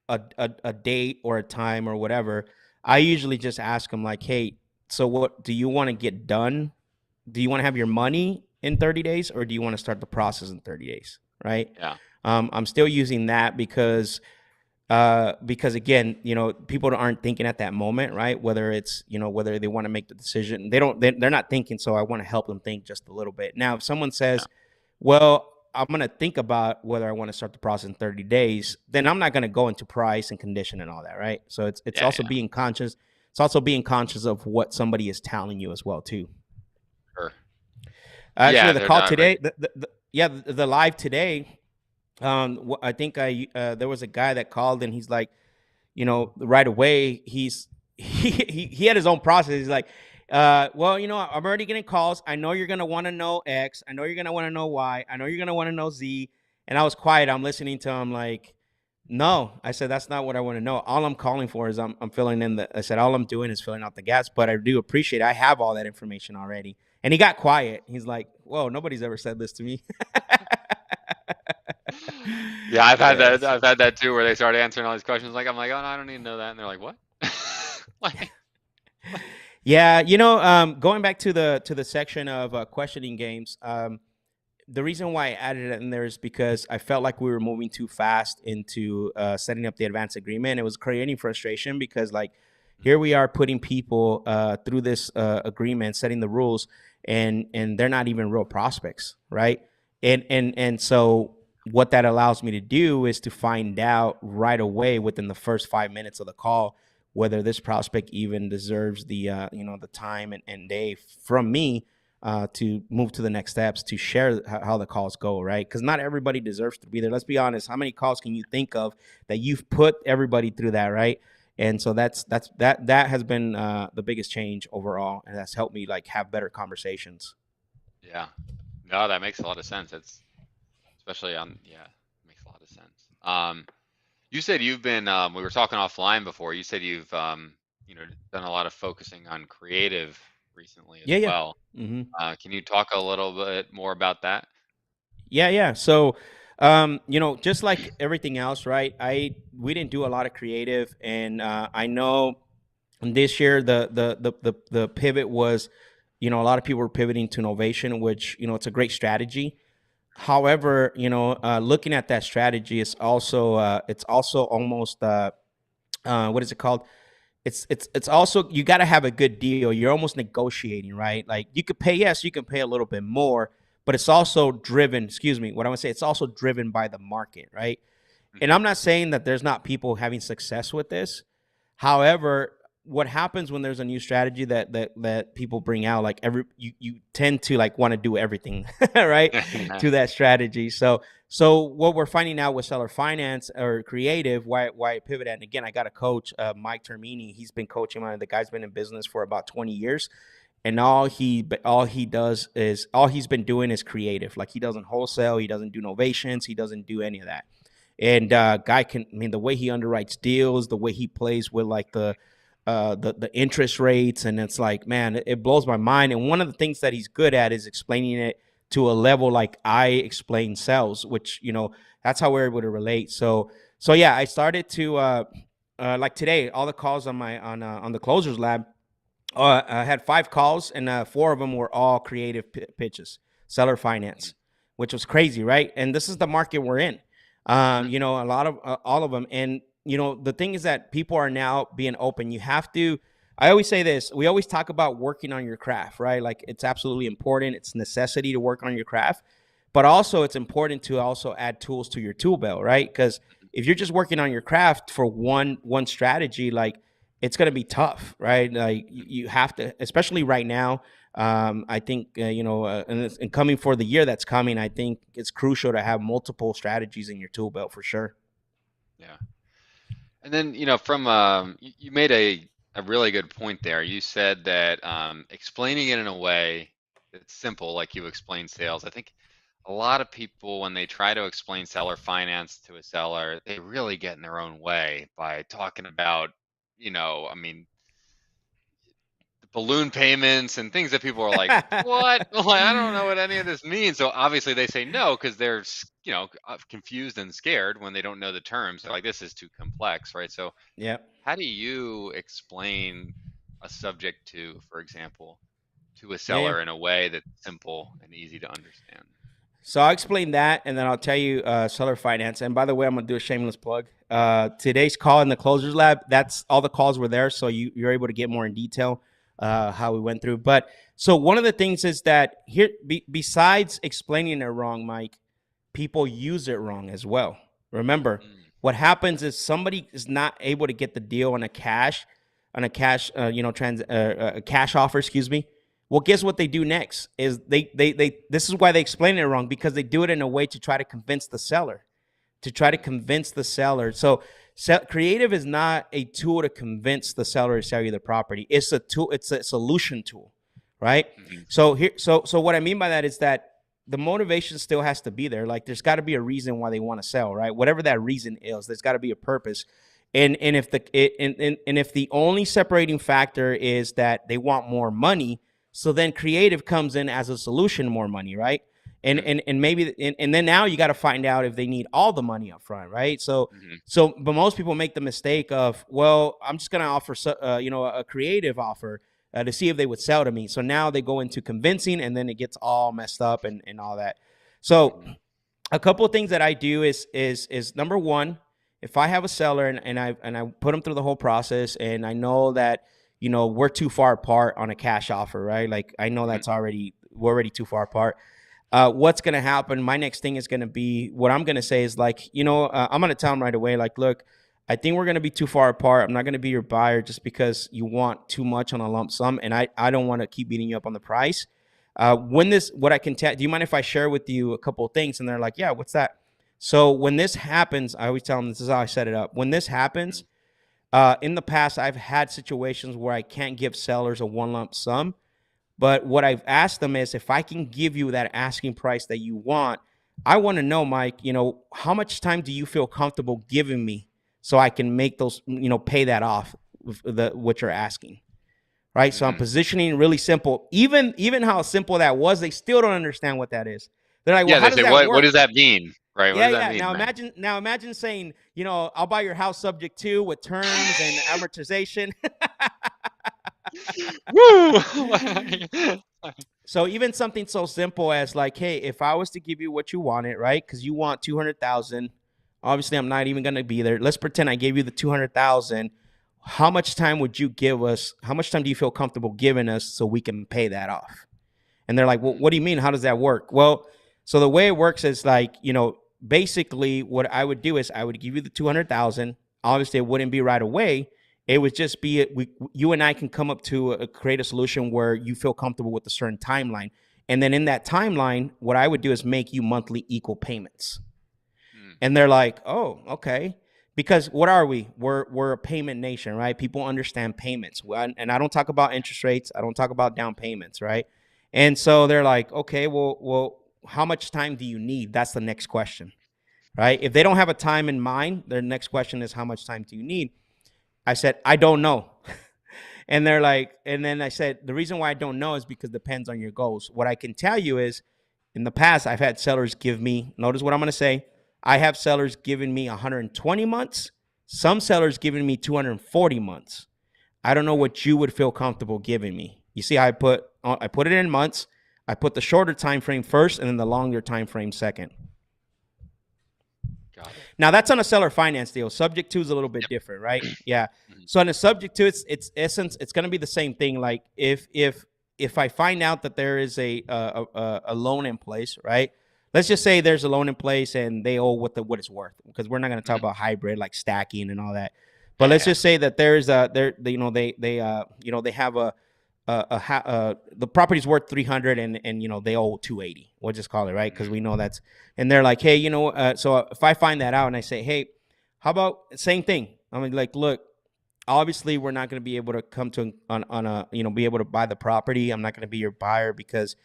a date or a time or whatever, I usually just ask them like, "Hey, so what do you want to get done? Do you want to have your money in 30 days, or do you want to start the process in 30 days?" Right? Yeah. I'm still using that because again, people aren't thinking at that moment, right? Whether it's whether they want to make the decision, they're not thinking. So I want to help them think just a little bit. Now, if someone Yeah. says, "Well, I'm going to think about whether I want to start the process in 30 days," then I'm not going to go into price and condition and all that, right? So it's Yeah. also Yeah. being conscious. It's also being conscious of what somebody is telling you as well too. Sure. Actually, Yeah. the They're call not today, ready. yeah, the live today. I think there was a guy that called, and he's like, right away, he had his own process. He's like, well, I'm already getting calls. I know you're gonna want to know X. I know you're gonna want to know Y. I know you're gonna want to know Z. And I was quiet. I'm listening to him like, no. I said, that's not what I want to know. All I'm calling for is I'm filling in I said, all I'm doing is filling out the gaps, but I do appreciate it. I have all that information already. And he got quiet. He's like, whoa, nobody's ever said this to me. Yeah, I've had Yeah. that. I've had that too, where they start answering all these questions. Like I'm like, oh no, I don't need to know that, and they're like, what? Like, Yeah, going back to the section of questioning games, the reason why I added it in there is because I felt like we were moving too fast into setting up the advance agreement. It was creating frustration because, like, here we are putting people through this agreement, setting the rules, and they're not even real prospects, right? And so what that allows me to do is to find out right away within the first 5 minutes of the call whether this prospect even deserves the the time and day from me to move to the next steps, to share how the calls go, right? Because not everybody deserves to be there. Let's be honest. How many calls can you think of that you've put everybody through that, right? And so that has been the biggest change overall, and that's helped me like have better conversations. Yeah. No, that makes a lot of sense. It's especially on, yeah, makes a lot of sense. You said you've been, we were talking offline before. You said you've, done a lot of focusing on creative recently as Yeah, yeah. well. Hmm. Can you talk a little bit more about that? Yeah, yeah. So, just like everything else, right? We didn't do a lot of creative, and I know this year the pivot was, a lot of people were pivoting to innovation, which it's a great strategy. However, looking at that strategy is also it's also almost what is it called? It's also, you got to have a good deal. You're almost negotiating, right? Like you could pay, yes, you can pay a little bit more, but it's also driven. Excuse me, what I want to say, it's also driven by the market, right? And Hmm. I'm not saying that there's not people having success with this. However, what happens when there's a new strategy that people bring out, like you tend to like want to do everything, right, to that strategy. So what we're finding out with seller finance or creative, why I pivot at, and again, I got a coach, Mike Termini. He's been coaching mine. The guy's been in business for about 20 years, and all he's been doing is creative. Like he doesn't wholesale, he doesn't do novations, he doesn't do any of that. And guy can, I mean, the way he underwrites deals, the way he plays with like the interest rates, and it's like, man, it blows my mind. And one of the things that he's good at is explaining it to a level like I explain sales, which that's how we're able to relate. So yeah, I started to like today, all the calls on my on the closers lab. I had 5 calls, and 4 of them were all creative pitches, seller finance, which was crazy, right? And this is the market we're in. Hmm. A lot of all of them, and the thing is that people are now being open. You have to. I always say this. We always talk about working on your craft, right? Like it's absolutely important. It's necessity to work on your craft, but also it's important to also add tools to your tool belt, right? Because if you're just working on your craft for one strategy, like it's going to be tough, right? Like you have to, especially right now. I think and coming for the year that's coming, I think it's crucial to have multiple strategies in your tool belt for sure. Yeah. And then, from you made a really good point there. You said that explaining it in a way that's simple, like you explain sales. I think a lot of people, when they try to explain seller finance to a seller, they really get in their own way by talking about, I mean, balloon payments and things that people are like, what? Like, I don't know what any of this means. So obviously they say no because they're, confused and scared when they don't know the terms. They're like, this is too complex, right? So Yeah. how do you explain a subject to, for example, to a Yeah, yeah. seller in a way that's simple and easy to understand? So I'll explain that, and then I'll tell you seller finance. And by the way, I'm gonna do a shameless plug. Today's call in the closers lab, that's all the calls were there, so you're able to get more in detail how we went through. But so one of the things is that here, besides explaining it wrong, Mike, people use it wrong as well. Remember, Mm, what happens is somebody is not able to get the deal on a cash, a cash offer, excuse me. Well, guess what they do next is they this is why they explain it wrong, because they do it in a way to try to convince the seller, to try to mm, convince the seller. So creative is not a tool to convince the seller to sell you the property. It's a tool. It's a solution tool, right? mhm, So what I mean by that is that the motivation still has to be there. Like there's got to be a reason why they want to sell, right? Whatever that reason is, there's got to be a purpose. And if and if the only separating factor is that they want more money, so then creative comes in as a solution, more money, right? mm, And maybe and then now you got to find out if they need all the money up front, right? mhm, But most people make the mistake of, well, I'm just gonna offer a creative offer to see if they would sell to me. So now they go into convincing, and then it gets all messed up and all that. So mhm, a couple of things that I do is number one, if I have a seller and I put them through the whole process, and I know that we're too far apart on a cash offer, right? Like I know mhm, we're already too far apart. What's going to happen? My next thing is going to be, what I'm going to say is like, I'm going to tell them right away, like, look, I think we're going to be too far apart. I'm not going to be your buyer just because you want too much on a lump sum, and I don't want to keep beating you up on the price. What I can tell, do you mind if I share with you a couple of things? And they're like, yeah, what's that? So when this happens, I always tell them this is how I set it up. When this happens, in the past, I've had situations where I can't give sellers a one lump sum. But what I've asked them is if I can give you that asking price that you want, I want to know, Mike, how much time do you feel comfortable giving me so I can make those, pay that off what you're asking. Right. So I'm Mm-hmm. positioning really simple. Even how simple that was, they still don't understand what that is. They're like, well, Yeah, how they does say, that what work? does that mean? Right? What Yeah, does that yeah. mean, man? Now imagine saying, I'll buy your house subject to with terms and amortization. Woo! So even something so simple as like, hey, if I was to give you what you wanted, right? Because you want 200,000. Obviously, I'm not even gonna be there. Let's pretend I gave you the 200,000. How much time would you give us? How much time do you feel comfortable giving us so we can pay that off? And they're like, well, what do you mean? How does that work? Well, so the way it works is like, basically what I would do is I would give you the 200,000. Obviously, it wouldn't be right away. It would just be you and I can come up to create a solution where you feel comfortable with a certain timeline. And then in that timeline, what I would do is make you monthly equal payments. Mm, And they're like, oh, okay. Because what are we? We're a payment nation, right? People understand payments. And I don't talk about interest rates. I don't talk about down payments, right? And so they're like, okay, well, how much time do you need? That's the next question, right? If they don't have a time in mind, their next question is how much time do you need? I said, I don't know. And they're like, and then I said, the reason why I don't know is because it depends on your goals. What I can tell you is in the past, I've had sellers give me, notice what I'm going to say. I have sellers giving me 120 months, some sellers giving me 240 months. I don't know mm, what you would feel comfortable giving me. You see, I put it in months. I put the shorter time frame first and then the longer time frame second. got it. Now that's on a seller finance deal. Subject to is a little bit Yep. different, right? Yeah. Mhm. So on a subject to, it's essence, it's going to be the same thing. Like if I find out that there is a loan in place, right? Let's just say there's a loan in place and they owe what it's worth, because we're not going to talk Mhm. about hybrid like stacking and all that. But Yeah, let's yeah. just say that there is a there they have the property's worth 300 and they owe 280. We'll just call it, right, because Mhm. we know that's, and they're like, hey, so if I find that out and I say, hey, how about same thing? I mean, like, look, obviously we're not going to be able to come to on a be able to buy the property. I'm not going to be your buyer because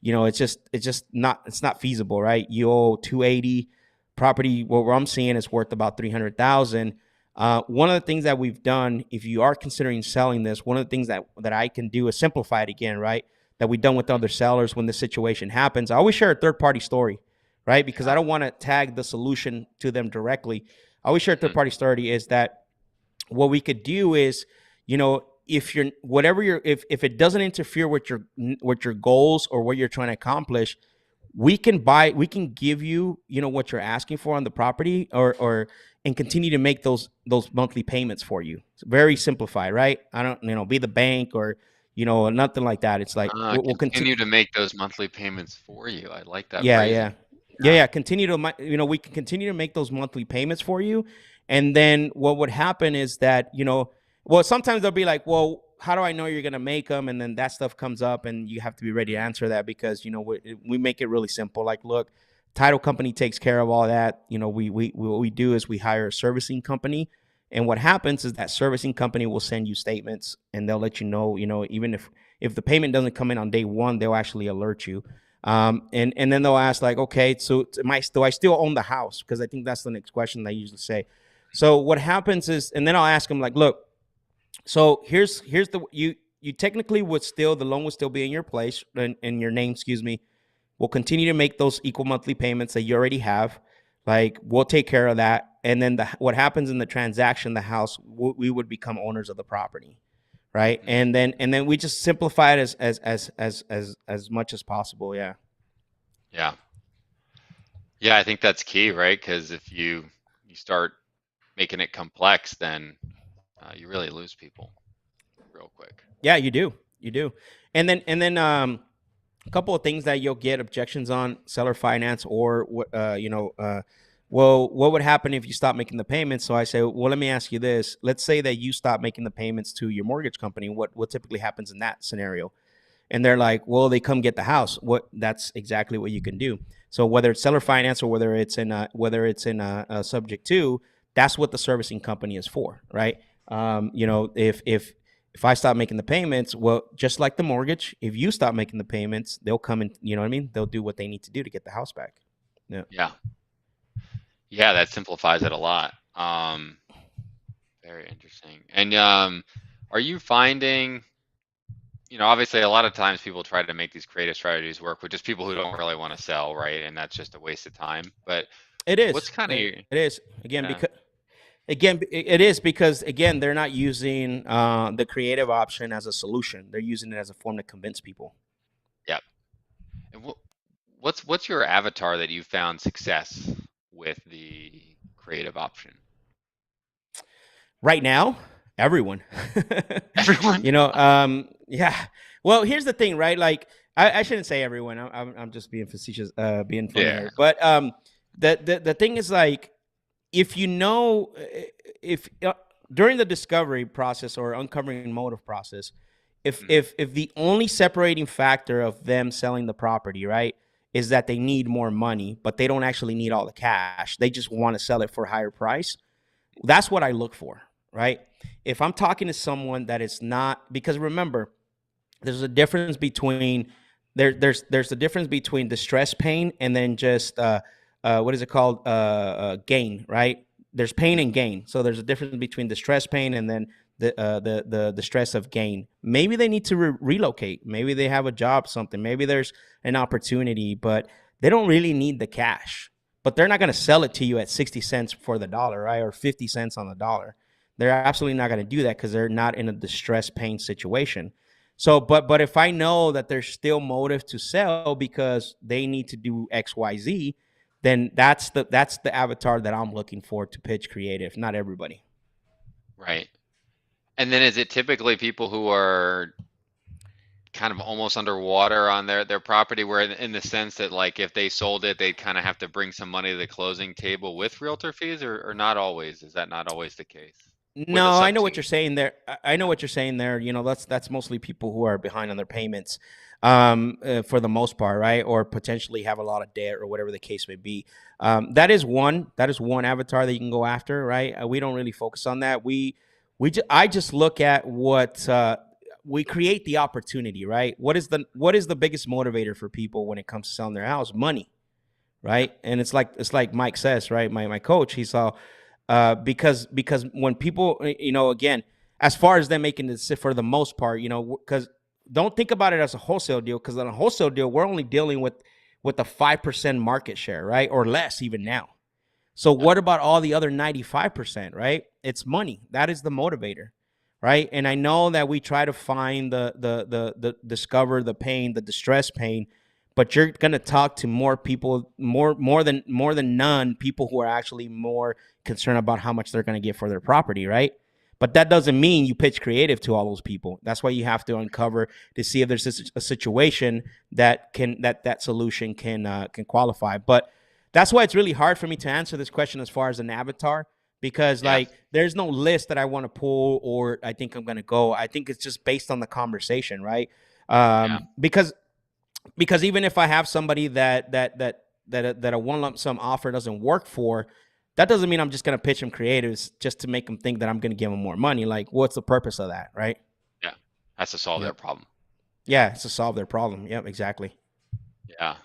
it's not feasible, right? You owe 280. Property, what I'm seeing is worth about 300,000. One of the things that we've done, if you are considering selling this, one of the things that I can do is simplify it again, right? That we've done with other sellers when this situation happens. I always share a third party story, right? Because I Yeah. don't want to tag the solution to them directly. I always share a third Mhm. party story is that what we could do is, if you're whatever you're if it doesn't interfere with your goals or what you're trying to accomplish, we can give you what you're asking for on the property, or and continue to make those monthly payments for you. It's very simplified, right? I don't be the bank or nothing like that. It's like we'll continue. Continue to make those monthly payments for you. I like that Yeah, yeah, phrasing. yeah, Yeah. yeah. Continue to we can continue to make those monthly payments for you, and then what would happen is that well, sometimes they'll be like, well, how do I know you're gonna make them? And then that stuff comes up, and you have to be ready to answer that because we make it really simple. Like, look, title company takes care of all that. We what we do is we hire a servicing company. And what happens is that servicing company will send you statements and they'll let you know, even if the payment doesn't come in on day one, they'll actually alert you. And then they'll ask like, okay, so do I still own the house? Because I think that's the next question they usually say. So what happens is, and then I'll ask them like, look, so here's the you technically would still the loan would still be in your place in your name, excuse me. We'll continue to make those equal monthly payments that you already have. Like we'll take care of that, and then what happens in the transaction, the house, we would become owners of the property, right? Mhm. And then we just simplify it as much as possible. Yeah. Yeah. Yeah, I think that's key, right? Because if you start making it complex, then you really lose people real quick. Yeah, you do. You do. And then a couple of things that you'll get objections on seller finance or well, what would happen if you stop making the payments? So I say, well, let me ask you this. Let's say that you stop making the payments to your mortgage company. What typically happens in that scenario? And they're like, well, they come get the house. What? That's exactly what you can do. So whether it's seller finance or whether it's in a subject to, that's what the servicing company is for, right? If I stop making the payments, well, just like the mortgage, if you stop making the payments, they'll come and, you know what I mean? They'll do what they need to do to get the house back. Yeah. Yeah. Yeah, that simplifies it a lot. Very interesting. And are you finding, obviously a lot of times people try to make these creative strategies work with just people who don't really want to sell, right? And that's just a waste of time. But It what's is. kind of your, It is. Again, yeah, because it is because again, they're not using the creative option as a solution. They're using it as a form to convince people. yeah. And what's your avatar that you found success with the creative option? Right now, everyone. Everyone? Yeah. Well, here's the thing, right? Like, I shouldn't say everyone. I'm just being facetious, being funny Yeah. here. But the thing is, like, if you know, if during the discovery process or uncovering motive process, if Mhm. if if the only separating factor of them selling the property, right, is that they need more money, but they don't actually need all the cash. They just want to sell it for a higher price. That's what I look for, right? If I'm talking to someone that is not, because remember, there's a difference between there's a difference between distress pain and then just what is it called, gain, right? There's pain and gain, so there's a difference between distress pain and then the stress of gain. Maybe they need to relocate, maybe they have a job, something, maybe there's an opportunity, but they don't really need the cash. But they're not going to sell it to you at 60 cents for the dollar, right, or 50 cents on the dollar. They're absolutely not going to do that because they're not in a distress pain situation. So, but if I know that there's still motive to sell because they need to do X, Y, Z, then that's the avatar that I'm looking for to pitch creative. Not everybody. Right. And then is it typically people who are kind of almost underwater on their property, where in the sense that like if they sold it, they'd kind of have to bring some money to the closing table with realtor fees, or not always? Is that not always the case with a No, I know what you're subteam? saying there. I know Yeah. what you're saying there. That's mostly people who are behind on their payments, for the most part, right? Or potentially have a lot of debt or whatever the case may be. That is one avatar that you can go after, right? We don't really focus on that. I just look at what we create the opportunity, right? What is the biggest motivator for people when it comes to selling their house? Money, Yeah. right? And it's like Mike says, right? My coach, he saw, because when people, again, as far as them making this for the most part, because don't think about it as a wholesale deal, because on a wholesale deal we're only dealing with a 5% market share, right, or less even now. So Yeah. what about all the other 95%, right? It's money. That is the motivator, right? And I know that we try to find the discover the pain, the distress pain, but you're going to talk to more people, more than none people who are actually more concerned about how much they're going to get for their property, right? But that doesn't mean you pitch creative to all those people. That's why you have to uncover to see if there's a situation that solution can qualify. But that's why it's really hard for me to answer this question as far as an avatar, because Yeah. like there's no list that I want to pull or I think I'm going to go. I think it's just based on the conversation, right? Yeah. Because even if I have somebody that a one lump sum offer doesn't work for, that doesn't mean I'm just going to pitch them creatives just to make them think that I'm going to give them more money. Like, what's the purpose of that, right? Yeah. Has to solve their Yep. problem. Yeah. Yeah, it's to solve their problem. Yep, exactly. Yeah.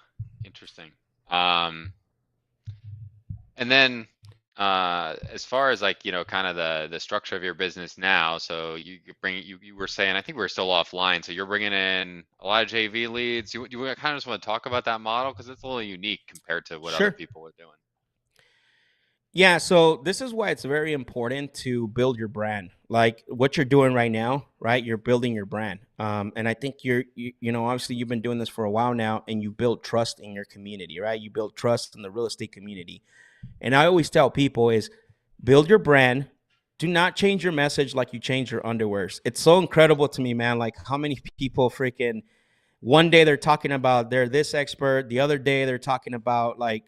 Interesting. Um, And then, as far as like, kind of the structure of your business now, so you were saying, I think we are still offline, so you're bringing in a lot of JV leads. You kind of just want to talk about that model because it's a little unique compared to what other Sure. people are doing. Yeah, so this is why it's very important to build your brand. Like what you're doing right now, right? You're building your brand. And I think obviously you've been doing this for a while now and you build trust in your community, right? You build trust in the real estate community. And I always tell people is build your brand. Do not change your message like you change your underwears. It's so incredible to me, man. Like how many people freaking one day they're talking about they're this expert, the other day they're talking about like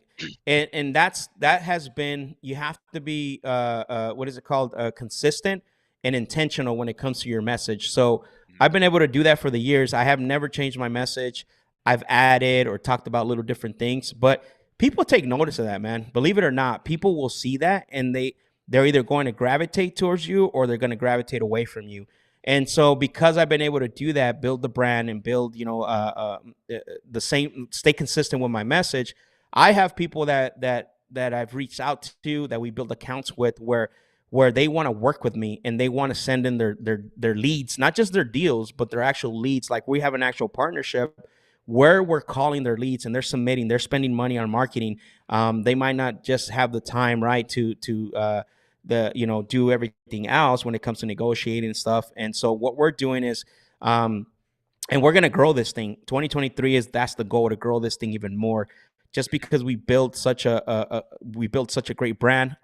and that has been, you have to be what is it called, consistent and intentional when it comes to your message. So Mhm. I've been able to do that for the years. I have never changed my message. I've added or talked about little different things, but people take notice of that, man. Believe it or not, people will see that, and they're either going to gravitate towards you or they're going to gravitate away from you. And so, because I've been able to do that, build the brand and build, the same, stay consistent with my message, I have people that I've reached out to, that we build accounts with, where they want to work with me and they want to send in their leads, not just their deals, but their actual leads. Like, we have an actual partnership where we're calling their leads and they're submitting, they're spending money on marketing. They might not just have the time, right, to do everything else when it comes to negotiating and stuff. And so what we're doing is, and we're going to grow this thing. 2023 is, that's the goal, to grow this thing even more, just because we built such a great brand,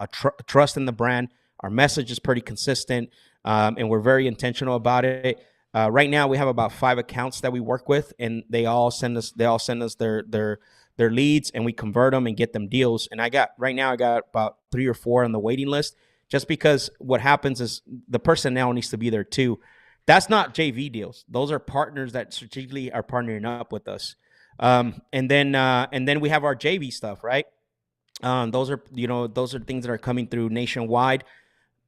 trust in the brand. Our message is pretty consistent, and we're very intentional about it. Right now, we have about 5 accounts that we work with, and they all send us their leads, and we convert them and get them deals. And right now I got about 3 or 4 on the waiting list, just because what happens is the personnel needs to be there too. That's not JV deals; those are partners that strategically are partnering up with us. And then we have our JV stuff, right? Those are things that are coming through nationwide.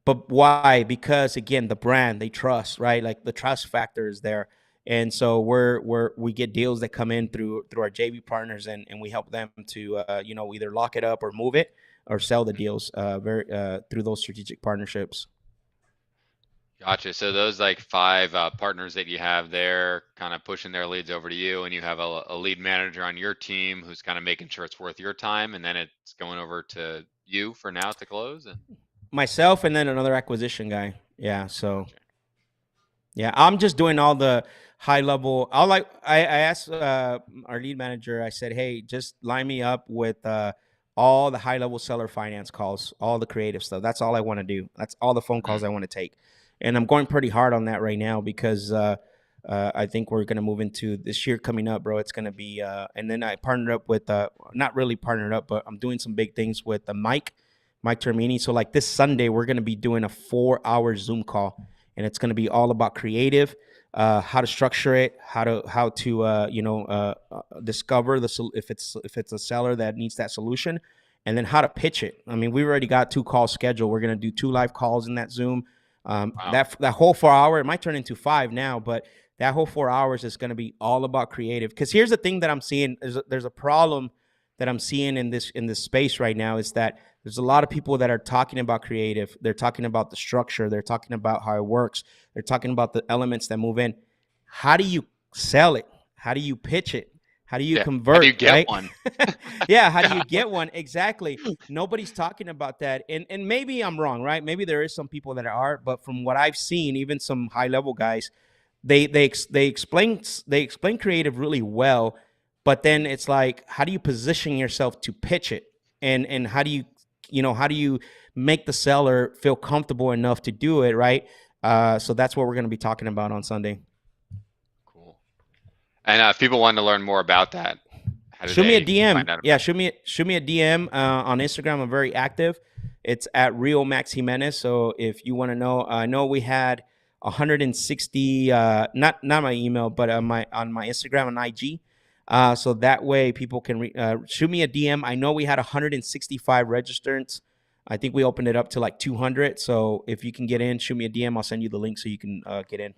But why? Because, again, the brand, they trust, right? Like, the trust factor is there. And so we get deals that come in through our JV partners, and we help them to either lock it up or move it or sell the deals through those strategic partnerships. Gotcha. So those like 5 partners that you have there, kind of pushing their leads over to you, and you have a lead manager on your team who's kind of making sure it's worth your time, and then it's going over to you for now to close. And Myself, and then another acquisition guy. Yeah. So gotcha. yeah, I'm just doing all the high level. I asked our lead manager. I said, hey, just line me up with all the high level seller finance calls, all the creative stuff. That's all I want to do. That's all the phone calls Mhm. I want to take, and I'm going pretty hard on that right now, because I think we're gonna move into this year coming up, bro. It's gonna be and then I partnered up with not really partnered up, but I'm doing some big things with Mike Termini. So, like, this Sunday, we're gonna be doing a 4-hour Zoom call, and it's going to be all about creative, how to structure it, how to discover if it's a seller that needs that solution, and then how to pitch it. I mean, we've already got 2 calls scheduled. We're going to do 2 live calls in that Zoom. Wow. That whole 4 hour, it might turn into 5 now, but that whole 4 hours is going to be all about creative. Because here's the thing that I'm seeing: there's a problem that I'm seeing in this space right now, is that there's a lot of people that are talking about creative. They're talking about the structure. They're talking about how it works. They're talking about the elements that move in. How do you sell it? How do you pitch it? How do you Yeah. How do you convert, get right? one? Yeah, how do Yeah. you get one? Exactly. Nobody's talking about that. And maybe I'm wrong, right? Maybe there is some people that are, but from what I've seen, even some high level guys, they explain creative really well, but then it's like, how do you position yourself to pitch it, and how do you make the seller feel comfortable enough to do it, right? So that's what we're going to be talking about on Sunday. Cool. And if people want to learn more about that, how do Shoot me a they DM. find out Yeah, about shoot me a DM on Instagram. I'm very active. It's at real Max Jimenez. So if you want to know, I know we had 160. Not my email, but on my Instagram and IG. So that way people can shoot me a DM. I know we had 165 registrants. I think we opened it up to like 200. So if you can get in, shoot me a DM. I'll send you the link so you can get in.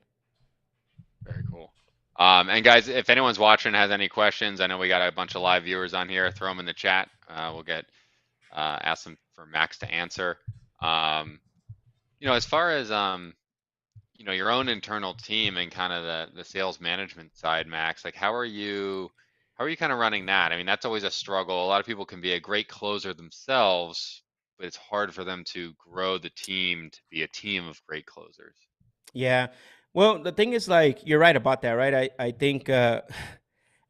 Very cool. And guys, if anyone's watching and has any questions, I know we got a bunch of live viewers on here. Throw them in the chat. We'll get ask them for Max to answer. Um, as far as your own internal team and kind of the sales management side, Max, like how are you kind of running that? I mean, that's always a struggle. A lot of people can be a great closer themselves, but it's hard for them to grow the team to be a team of great closers. Yeah. Well, the thing is, like, you're right about that, right? I think I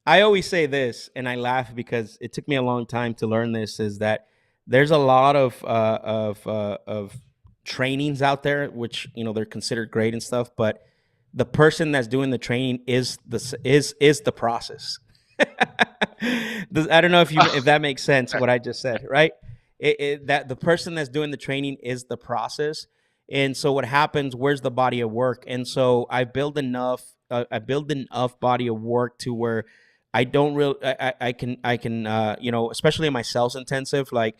always say this, and I laugh because it took me a long time to learn this. Is that there's a lot of trainings out there, which they're considered great and stuff, but the person that's doing the training is the process. I don't know if that makes sense Okay. what I just said, right? That the person that's doing the training is the process, and so what happens? Where's the body of work? And so I build enough body of work to where I don't real I can especially in my sales intensive like.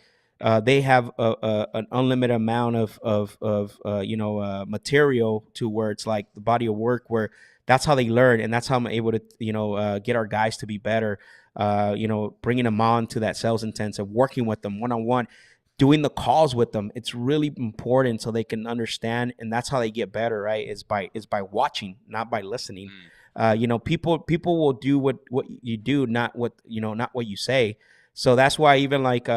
They have an unlimited amount of material to where it's like the body of work where that's how they learn, and that's how I'm able to get our guys to be better. Bringing them on to that sales intensive, working with them one on one, doing the calls with them. It's really important so they can understand, and that's how they get better. Right? Is by watching, not by listening. Mm, People will do what you do, not not what you say. So that's why even like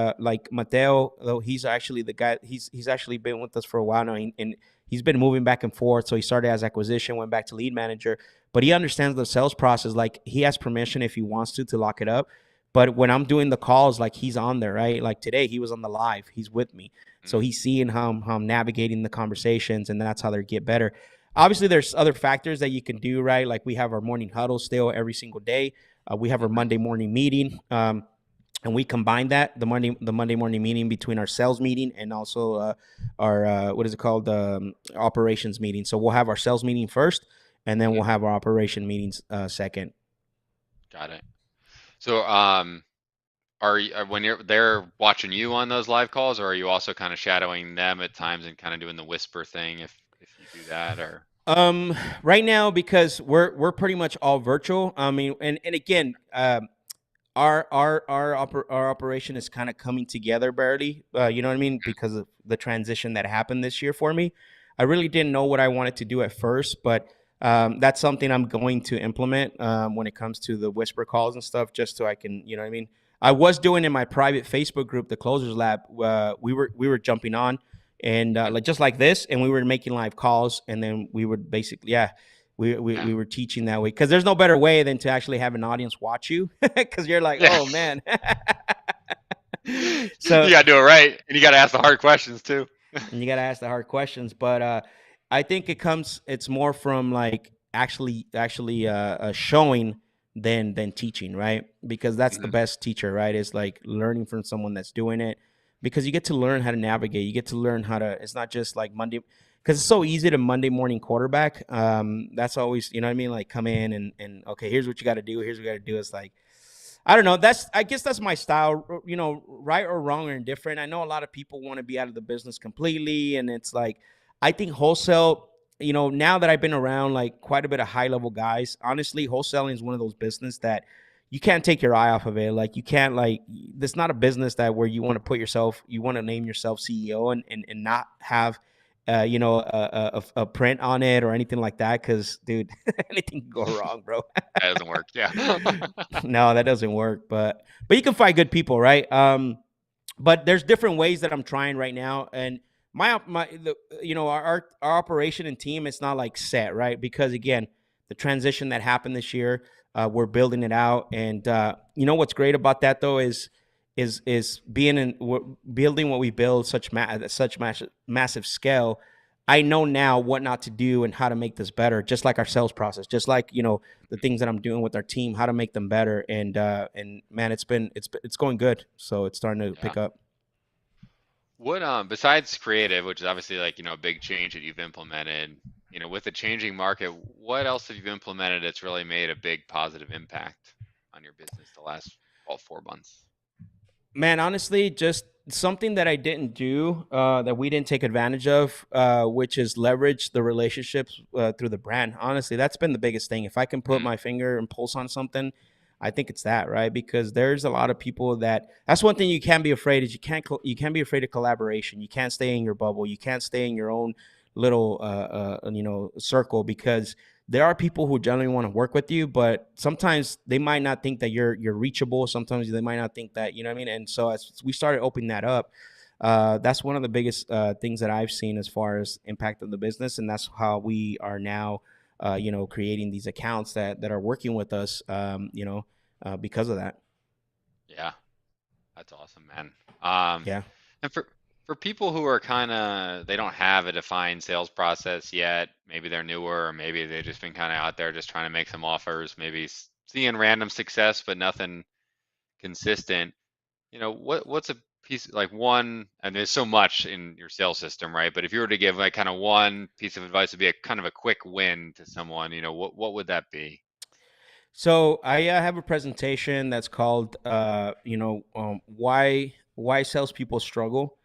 Mateo, though he's actually the guy. He's actually been with us for a while now, and he's been moving back and forth. So he started as acquisition, went back to lead manager, but he understands the sales process. Like he has permission if he wants to lock it up. But when I'm doing the calls, like he's on there, right? Like today he was on the live, he's with me. So mm, he's seeing how I'm navigating the conversations, and that's how they get better. Obviously, there's other factors that you can do, right? Like we have our morning huddle still every single day. We have our mhm. Monday morning meeting. And we combine that the Monday morning meeting between our sales meeting and also our what is it called operations meeting. So we'll have our sales meeting first, and then we'll Mhm. have our operation meetings second. Got it. So, when they're watching you on those live calls, or are you also kind of shadowing them at times and kind of doing the whisper thing if you do that, or? Um, right now because we're pretty much all virtual. I mean, and again, our operation is kind of coming together barely. You know what I mean? Because of the transition that happened this year for me, I really didn't know what I wanted to do at first, but that's something I'm going to implement when it comes to the whisper calls and stuff, just so I can, you know what I mean. I was doing in my private Facebook group, the Closers Lab. We were jumping on and Mhm. like just like this, and we were making live calls, and then we would basically, yeah, Yeah. we were teaching that way because there's no better way than to actually have an audience watch you because you're like, Yeah. oh man. You So gotta do it right, and you gotta ask the hard questions too. and you got to ask the hard questions, but I think it's more from like actually showing than teaching, right? Because that's the Mhm. best teacher, right? Is like learning from someone that's doing it, because you get to learn how to navigate, you get to learn how to, it's not just like Monday, because it's so easy to Monday morning quarterback. That's always, you know what I mean, like come in and okay, here's what you got to do, here's what you got to do. It's like, I don't know. I guess that's my style. Right or wrong or indifferent. I know a lot of people want to be out of the business completely, and it's like I think wholesale. Now that I've been around like quite a bit of high level guys, honestly, wholesaling is one of those business that you can't take your eye off of it. Like you can't like It's not a business that where you want to name yourself CEO and not have a print on it or anything like that, because dude, anything can go wrong, bro. That doesn't work. Yeah. No, that doesn't work. But you can find good people, right? But there's different ways that I'm trying right now, and my the our operation and team, it's not like set, right? Because again, the transition that happened this year, we're building it out, and what's great about that though is being building what we build such massive scale. I know now what not to do and how to make this better, just like our sales process, just like the things that I'm doing with our team, how to make them better. And man, it's going good. So it's starting to Yeah. pick up. What besides creative, which is obviously like, a big change that you've implemented, with the changing market, what else have you implemented that's really made a big positive impact on your business the last all 4 months? Man, honestly, just something that I didn't do, that we didn't take advantage of, which is leverage the relationships through the brand. Honestly, that's been the biggest thing. If I can put Mm, my finger and pulse on something, I think it's that, right? Because there's a lot of people that's one thing you can't be afraid is you can't be afraid of collaboration. You can't stay in your bubble. You can't stay in your own little circle, because there are people who generally want to work with you, but sometimes they might not think that you're reachable. Sometimes they might not think that, you know what I mean. And so as we started opening that up, that's one of the biggest things that I've seen as far as impact of the business, and that's how we are now, creating these accounts that are working with us, because of that. yeah, that's awesome, man. Um, Yeah. and for people who are kind of they don't have a defined sales process yet, maybe they're newer, or maybe they've just been kind of out there just trying to make some offers, maybe seeing random success, but nothing consistent. What's a piece like one, and there's so much in your sales system, right? But if you were to give like kind of one piece of advice, would be a kind of a quick win to someone, what would that be? So I have a presentation that's called, why salespeople struggle.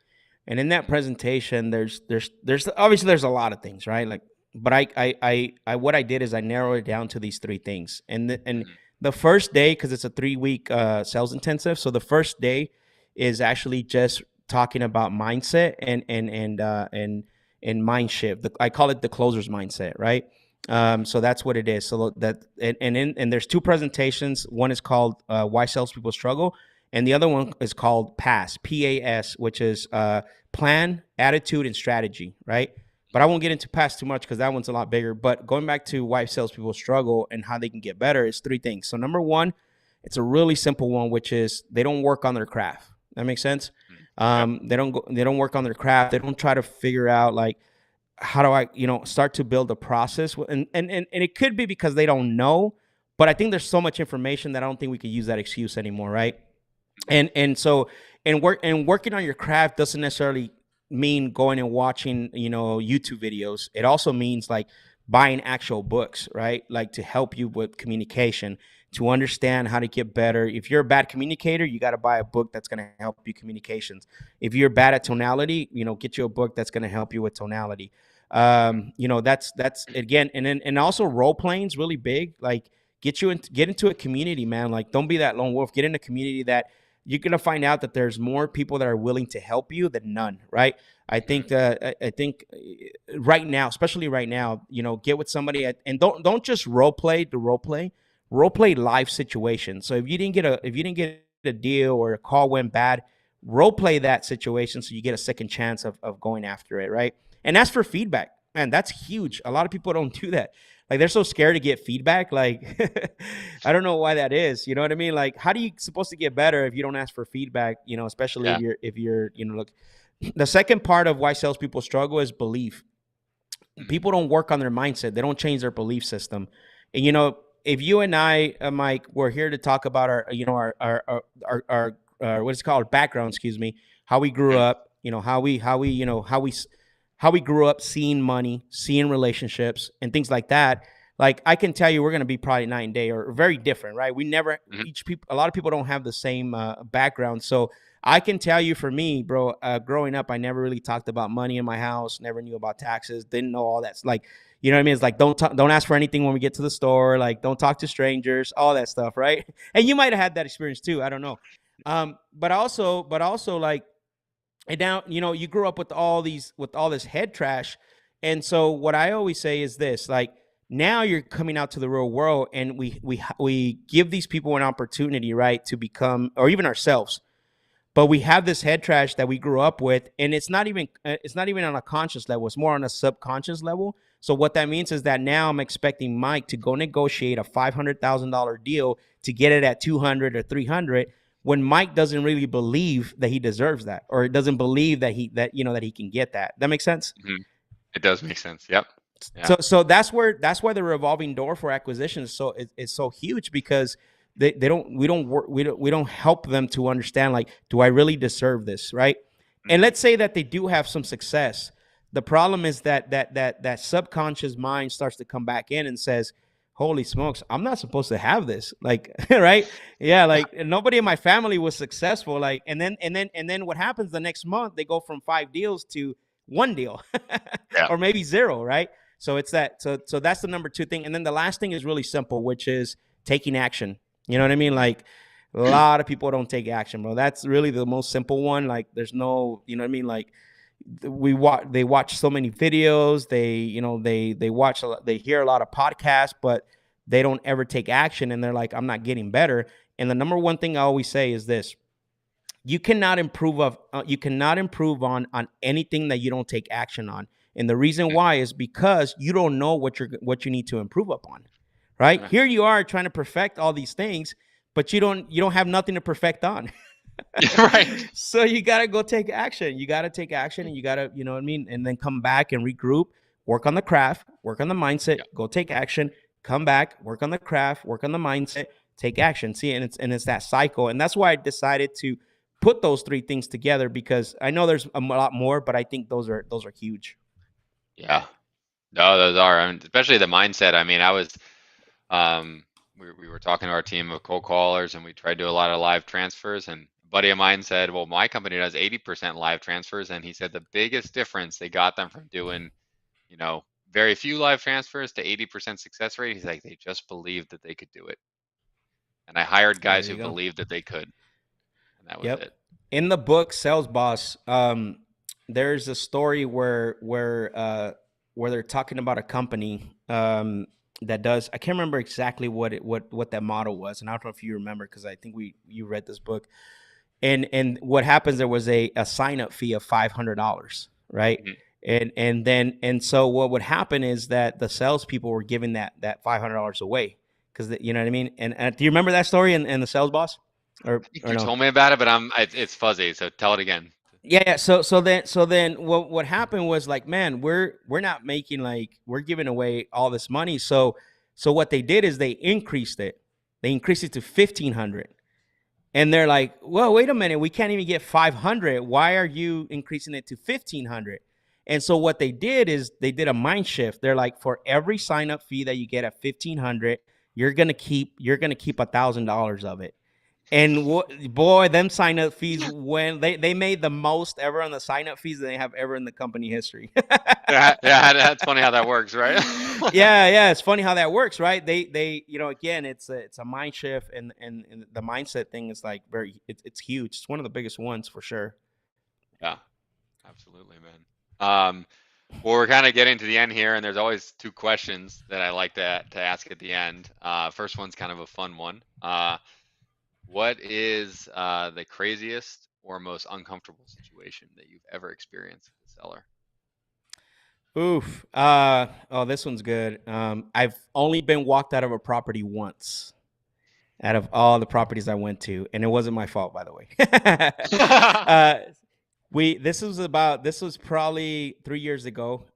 And in that Mhm, presentation, there's obviously there's a lot of things, right? Like, but I what I did is I narrowed it down to these three things. And mhm, the first day, because it's a 3 week sales intensive, so the first day is actually just talking about mindset and mind shift. I call it the closer's mindset, right? mhm, So that's what it is. So that and there's two presentations. One is called "Why Salespeople Struggle," and the other one is called PAS, PAS, which is plan, attitude, and strategy, right? But I mhm, won't get into PAS too much because that one's a lot bigger. But going back to why salespeople struggle and how they can get better is three things. So number one, it's a really simple one, which is they don't work on their craft. That makes sense. mhm. Yep. They don't work on their craft. They don't try to figure out like how do I, start to build a process. And it could be because they don't know, but I think there's so much information that I don't think we could use that excuse anymore, right? Mhm, And working on your craft doesn't necessarily mean going and watching YouTube videos. It also means like buying actual books, right? Like to help you with communication, to understand how to get better. If you're a bad communicator, you got to buy a book that's going to help you communications. If you're bad at mhm, tonality, get you a book that's going to help you with tonality. mhm, That's again. And also role playing is really big. Like get into a community, man. Like don't be that lone wolf. Get in a community that you're gonna find out that there's more people that are willing to help you than none, right? mhm, I think right now, especially right now, get with somebody and don't just role play life situations. So if you didn't get a deal or a call went bad, role play that situation so you get a second chance of going after it, right? And ask for feedback, man. That's huge. A lot of people don't do that. Like they're so scared to get feedback. Like I don't know why that is. You know what I mean? Like how do you supposed to get better if you don't ask for feedback? Especially yeah. if you're look. The second part of why salespeople struggle is belief. Mhm, People don't work on their mindset. They don't change their belief system. And if you and I, Mike, we're here to talk about our, what is it called, background, excuse me, how we grew mhm, up, how we grew up seeing money, seeing relationships, and things like that. Like I can tell you, we're going to be probably night and day or very different, right? We never mhm, a lot of people don't have the same background, so I can tell you for me, bro, growing up, I never really talked about money in my house, never knew about taxes, didn't know all that. Like, you know what I mean? It's like, don't ask for anything when we get to the store. Like, don't talk to strangers, all that stuff. Right. And you might've had that experience too. I don't know. But also like, and now, you grew up with all this head trash. And so what I always say is this, like, now you're coming out to the real world and we give these people an opportunity, right, to become, or even ourselves, but we have this head trash that we grew up with, and it's not even on a conscious level, it's more on a subconscious level. So what that means is that now I'm expecting Mike to go negotiate a $500,000 deal to get it at 200 or 300 when Mike doesn't really believe that he deserves that, or doesn't believe that he can get that. That makes sense. mhm. It does make sense. Yep. Yeah. So that's why the revolving door for acquisitions is so huge, because they don't we don't help them to understand, like, do I really deserve this, right? And Mhm, let's say that they do have some success. The problem is that subconscious mind starts to come back in and says, holy smokes, I'm not supposed to have this, like, right? Yeah, yeah. like nobody in my family was successful, like, and then what happens the next month, they go from 5 deals to 1 deal Yeah. or maybe zero, right? So it's that. So that's the number two thing. And then the last thing is really simple, which is taking action. You know what I mean? Mhm, Like a lot of people don't take action, bro. That's really the most simple one. Like there's no, you know what I mean? Like they watch so many videos. They hear a lot of podcasts, but they don't ever take action. And they're like, I'm not getting better. And the number one thing I always say is this: you cannot improve on anything that you don't take action on. And the reason mhm, why is because you don't know what you need to improve upon. Right yeah. here you are trying to perfect all these things, but you don't have nothing to perfect on. Yeah, right. So you got to go take action. You got to take action, and you got to, you know what I mean, and then come back and regroup, work on the craft, work on the mindset, Yeah. go take action, come back, work on the craft, work on the mindset, take action. See, and it's that cycle. And that's why I decided to put those three things together, because I know there's a lot more, but I think those are huge. Yeah. No, those are, I mean, especially the mindset. I mean, I was, um, we were talking to our team of cold callers and we tried to do a lot of live transfers. And a buddy of mine said, well, my company does 80% live transfers. And he said the biggest difference they got them from doing, you know, very few live transfers to 80% success rate. He's like, they just believed that they could do it. And I hired There guys you who go. believed that they could. And that was Yep. it. In the book Sales Boss, there's a story where they're talking about a company that does. I can't remember exactly what that model was, and I don't know if you remember, because I think we you read this book. And what happens, there was a sign up fee of $500, right? Mhm. And so what would happen is that the salespeople were giving that $500 away, because you know what I mean. And do you remember that story in the Sales Boss, or I think or you no? told me about it, but it's fuzzy. So tell it again. Yeah, yeah. So then what happened was, like, man, we're not making, like, we're giving away all this money. So what they did is they increased it. They increased it to 1,500. And they're like, well, wait a minute, we can't even get 500. Why are you increasing it to 1,500? And so what they did is they did a mind shift. They're like, for every sign up fee that you get at 1,500, you're gonna keep $1,000 of it. And boy, them sign up fees, when they made the most ever on the sign up fees that they have ever in the company history. Yeah, yeah, that's funny how that works, right? Yeah, it's funny how that works, right? They again, it's a mind shift, and the mindset thing is like it's huge. It's one of the biggest ones for sure. Yeah, absolutely, man. Well, we're kind of getting to the end here, and there's always two questions that I like to ask at the end. First one's kind of a fun one. What is the craziest or most uncomfortable situation that you've ever experienced as a seller? Oof. Oh, this one's good. I've only been walked out of a property once, out of all the properties I went to, and it wasn't my fault, by the way. uh, this was probably 3 years ago.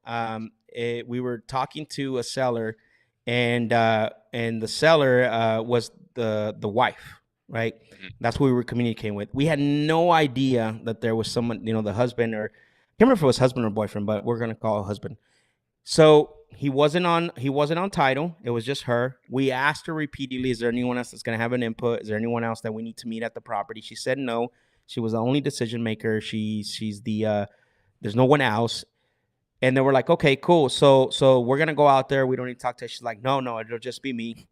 We were talking to a seller, and the seller was the wife, right? Mhm. That's who we were communicating with. We had no idea that there was someone, the husband, or I can't remember if it was husband or boyfriend, but we're gonna call it husband. So he wasn't on title. It was just her. We asked her repeatedly, is there anyone else that's gonna have an input? Is there anyone else that we need to meet at the property? She said no. She was the only decision maker. She's the there's no one else. And then we're like, okay, cool. So we're gonna go out there. We don't need to talk to her. She's like, no, it'll just be me.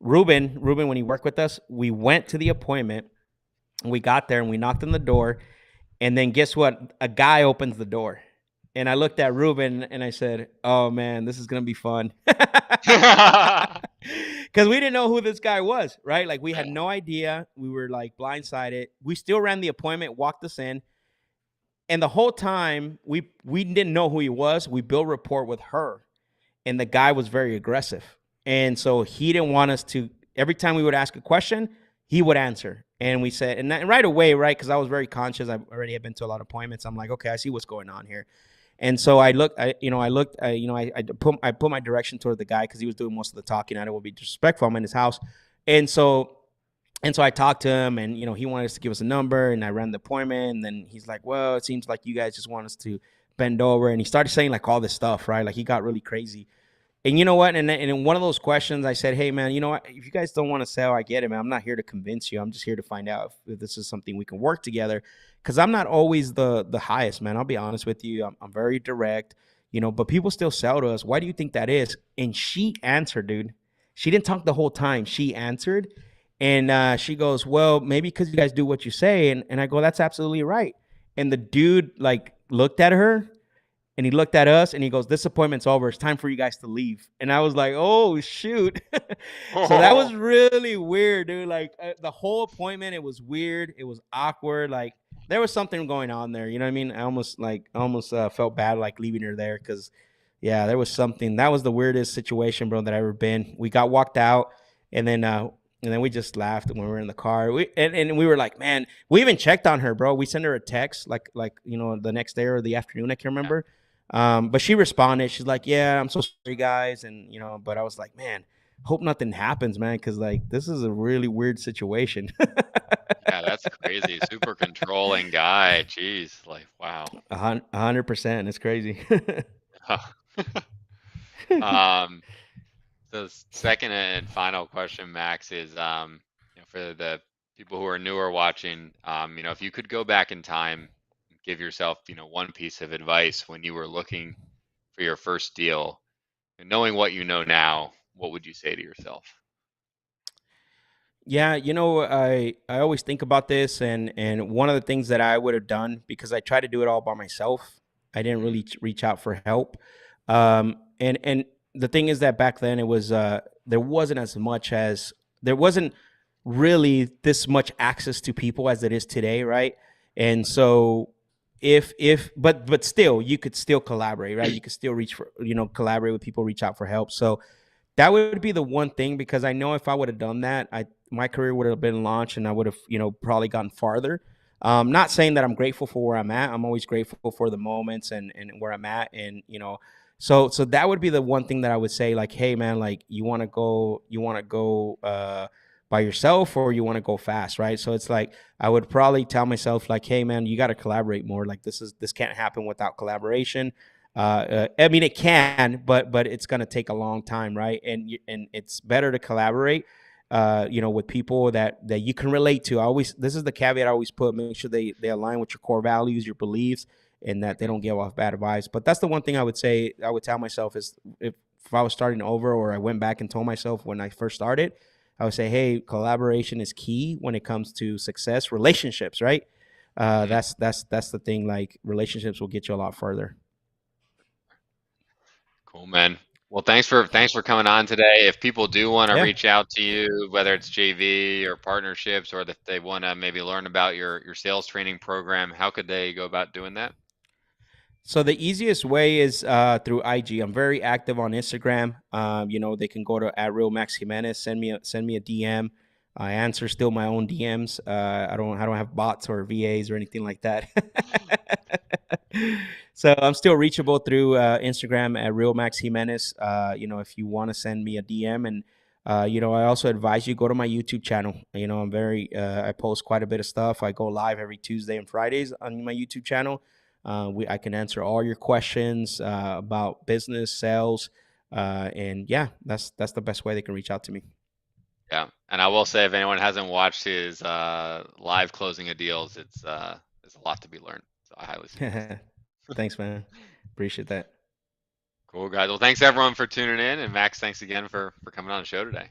Ruben, when he worked with us, we went to the appointment. We got there and we knocked on the door. And then guess what? A guy opens the door. And I looked at Ruben and I said, oh man, this is gonna be fun. Because we didn't know who this guy was, right? Like, we had Yeah. no idea. We were like blindsided. We still ran the appointment, walked us in, and the whole time we didn't know who he was. We built rapport with her, and the guy was very aggressive, and so he didn't want us to. Every time we would ask a question, he would answer, and we said, and right away, right? Because I was very conscious. I already had been to a lot of appointments. I'm like, okay, I see what's going on here. And so I looked, I put my direction toward the guy, because he was doing most of the talking. I don't want to be disrespectful. I'm in his house, and so I talked to him, and he wanted us to give us a number, and I ran the appointment. And then he's like, "Well, it seems like you guys just want us to bend over," and he started saying like all this stuff, right? Like, he got really crazy. And you know what? And in one of those questions, I said, "Hey, man, you know what? If you guys don't want to sell, I get it, man. I'm not here to convince you. I'm just here to find out if this is something we can work together. Because I'm not always the highest, man. I'll be honest with you. I'm very direct, but people still sell to us. Why do you think that is?" And she answered, dude. She didn't talk the whole time. She answered, and she goes, "Well, maybe because you guys do what you say." And I go, "That's absolutely right." And the dude like looked at her, and he looked at us, and he goes, "This appointment's over. It's time for you guys to leave." And I was like, "Oh shoot!" So that was really weird, dude. Like, the whole appointment, it was weird. It was awkward. Like, there was something going on there. You know what I mean? I almost felt bad like leaving her there, because yeah, there was something. That was the weirdest situation, bro, that I ever been. We got walked out, and then we just laughed when we were in the car. And we were like, man, we even checked on her, bro. We sent her a text like the next day or the afternoon. I can't Yeah. remember. But she responded. She's like, "Yeah, I'm so sorry, guys." And but I was like, man, hope nothing happens, man, because like this is a really weird situation. Yeah, that's crazy. Super controlling guy. Jeez, like wow. 100%. It's crazy. Um, the second and final question, Max, is for the people who are newer watching, if you could go back in time, give yourself, one piece of advice when you were looking for your first deal, and knowing what you know now, what would you say to yourself? Yeah, I always think about this, and one of the things that I would have done, because I tried to do it all by myself, I didn't Mm, really reach out for help. And the thing is that back then it was there wasn't as much as there wasn't really this much access to people as it is today, right? And so if but still you could still collaborate, right? You could still reach for collaborate with people, reach out for help. So that would be the one thing, because I know if I would have done that, I my career would have been launched and I would have, probably gotten farther. Not saying that I'm grateful for where I'm at. I'm always grateful for the moments and where I'm at. And, so that would be the one thing that I would say, like, hey man, like you want to go by yourself, or you want to go fast, right? So it's like I would probably tell myself, like, hey man, you got to collaborate more. Like this can't happen without collaboration. I mean, it can, but it's going to take a long time, right? And it's better to collaborate, with people that you can relate to. I always This is the caveat I always put: make sure they align with your core values, your beliefs, and that they mhm, don't give off bad vibes. But that's the one thing I would say. I would tell myself is if I was starting over, or I went back and told myself when I first started, I would say, hey, collaboration is key when it comes to success, relationships, right? mhm. That's the thing. Like relationships will get you a lot further. Cool, man. Well, thanks for coming on today. If people do want to Yeah. reach out to you, whether it's JV or partnerships, or if they want to maybe learn about your sales training program, how could they go about doing that? So the easiest way is through IG. I'm very active on Instagram. They can go to at real Max Jimenez. Send me a DM. I answer still my own DMs. I don't have bots or VAs or anything like that. So I'm still reachable through Instagram at real Max Jimenez. If you want to send me a DM, and I also advise you go to my YouTube channel. I post quite a bit of stuff. I go live every Tuesday and Fridays on my YouTube channel. I can answer all your questions about business, sales, and yeah, that's the best way they can reach out to me. Yeah, and I will say, if anyone hasn't watched his live closing of deals, it's a lot to be learned. So I highly suggest it. Thanks, man. Appreciate that. Cool, guys. Well, thanks everyone for tuning in, and Max, thanks again for coming on the show today.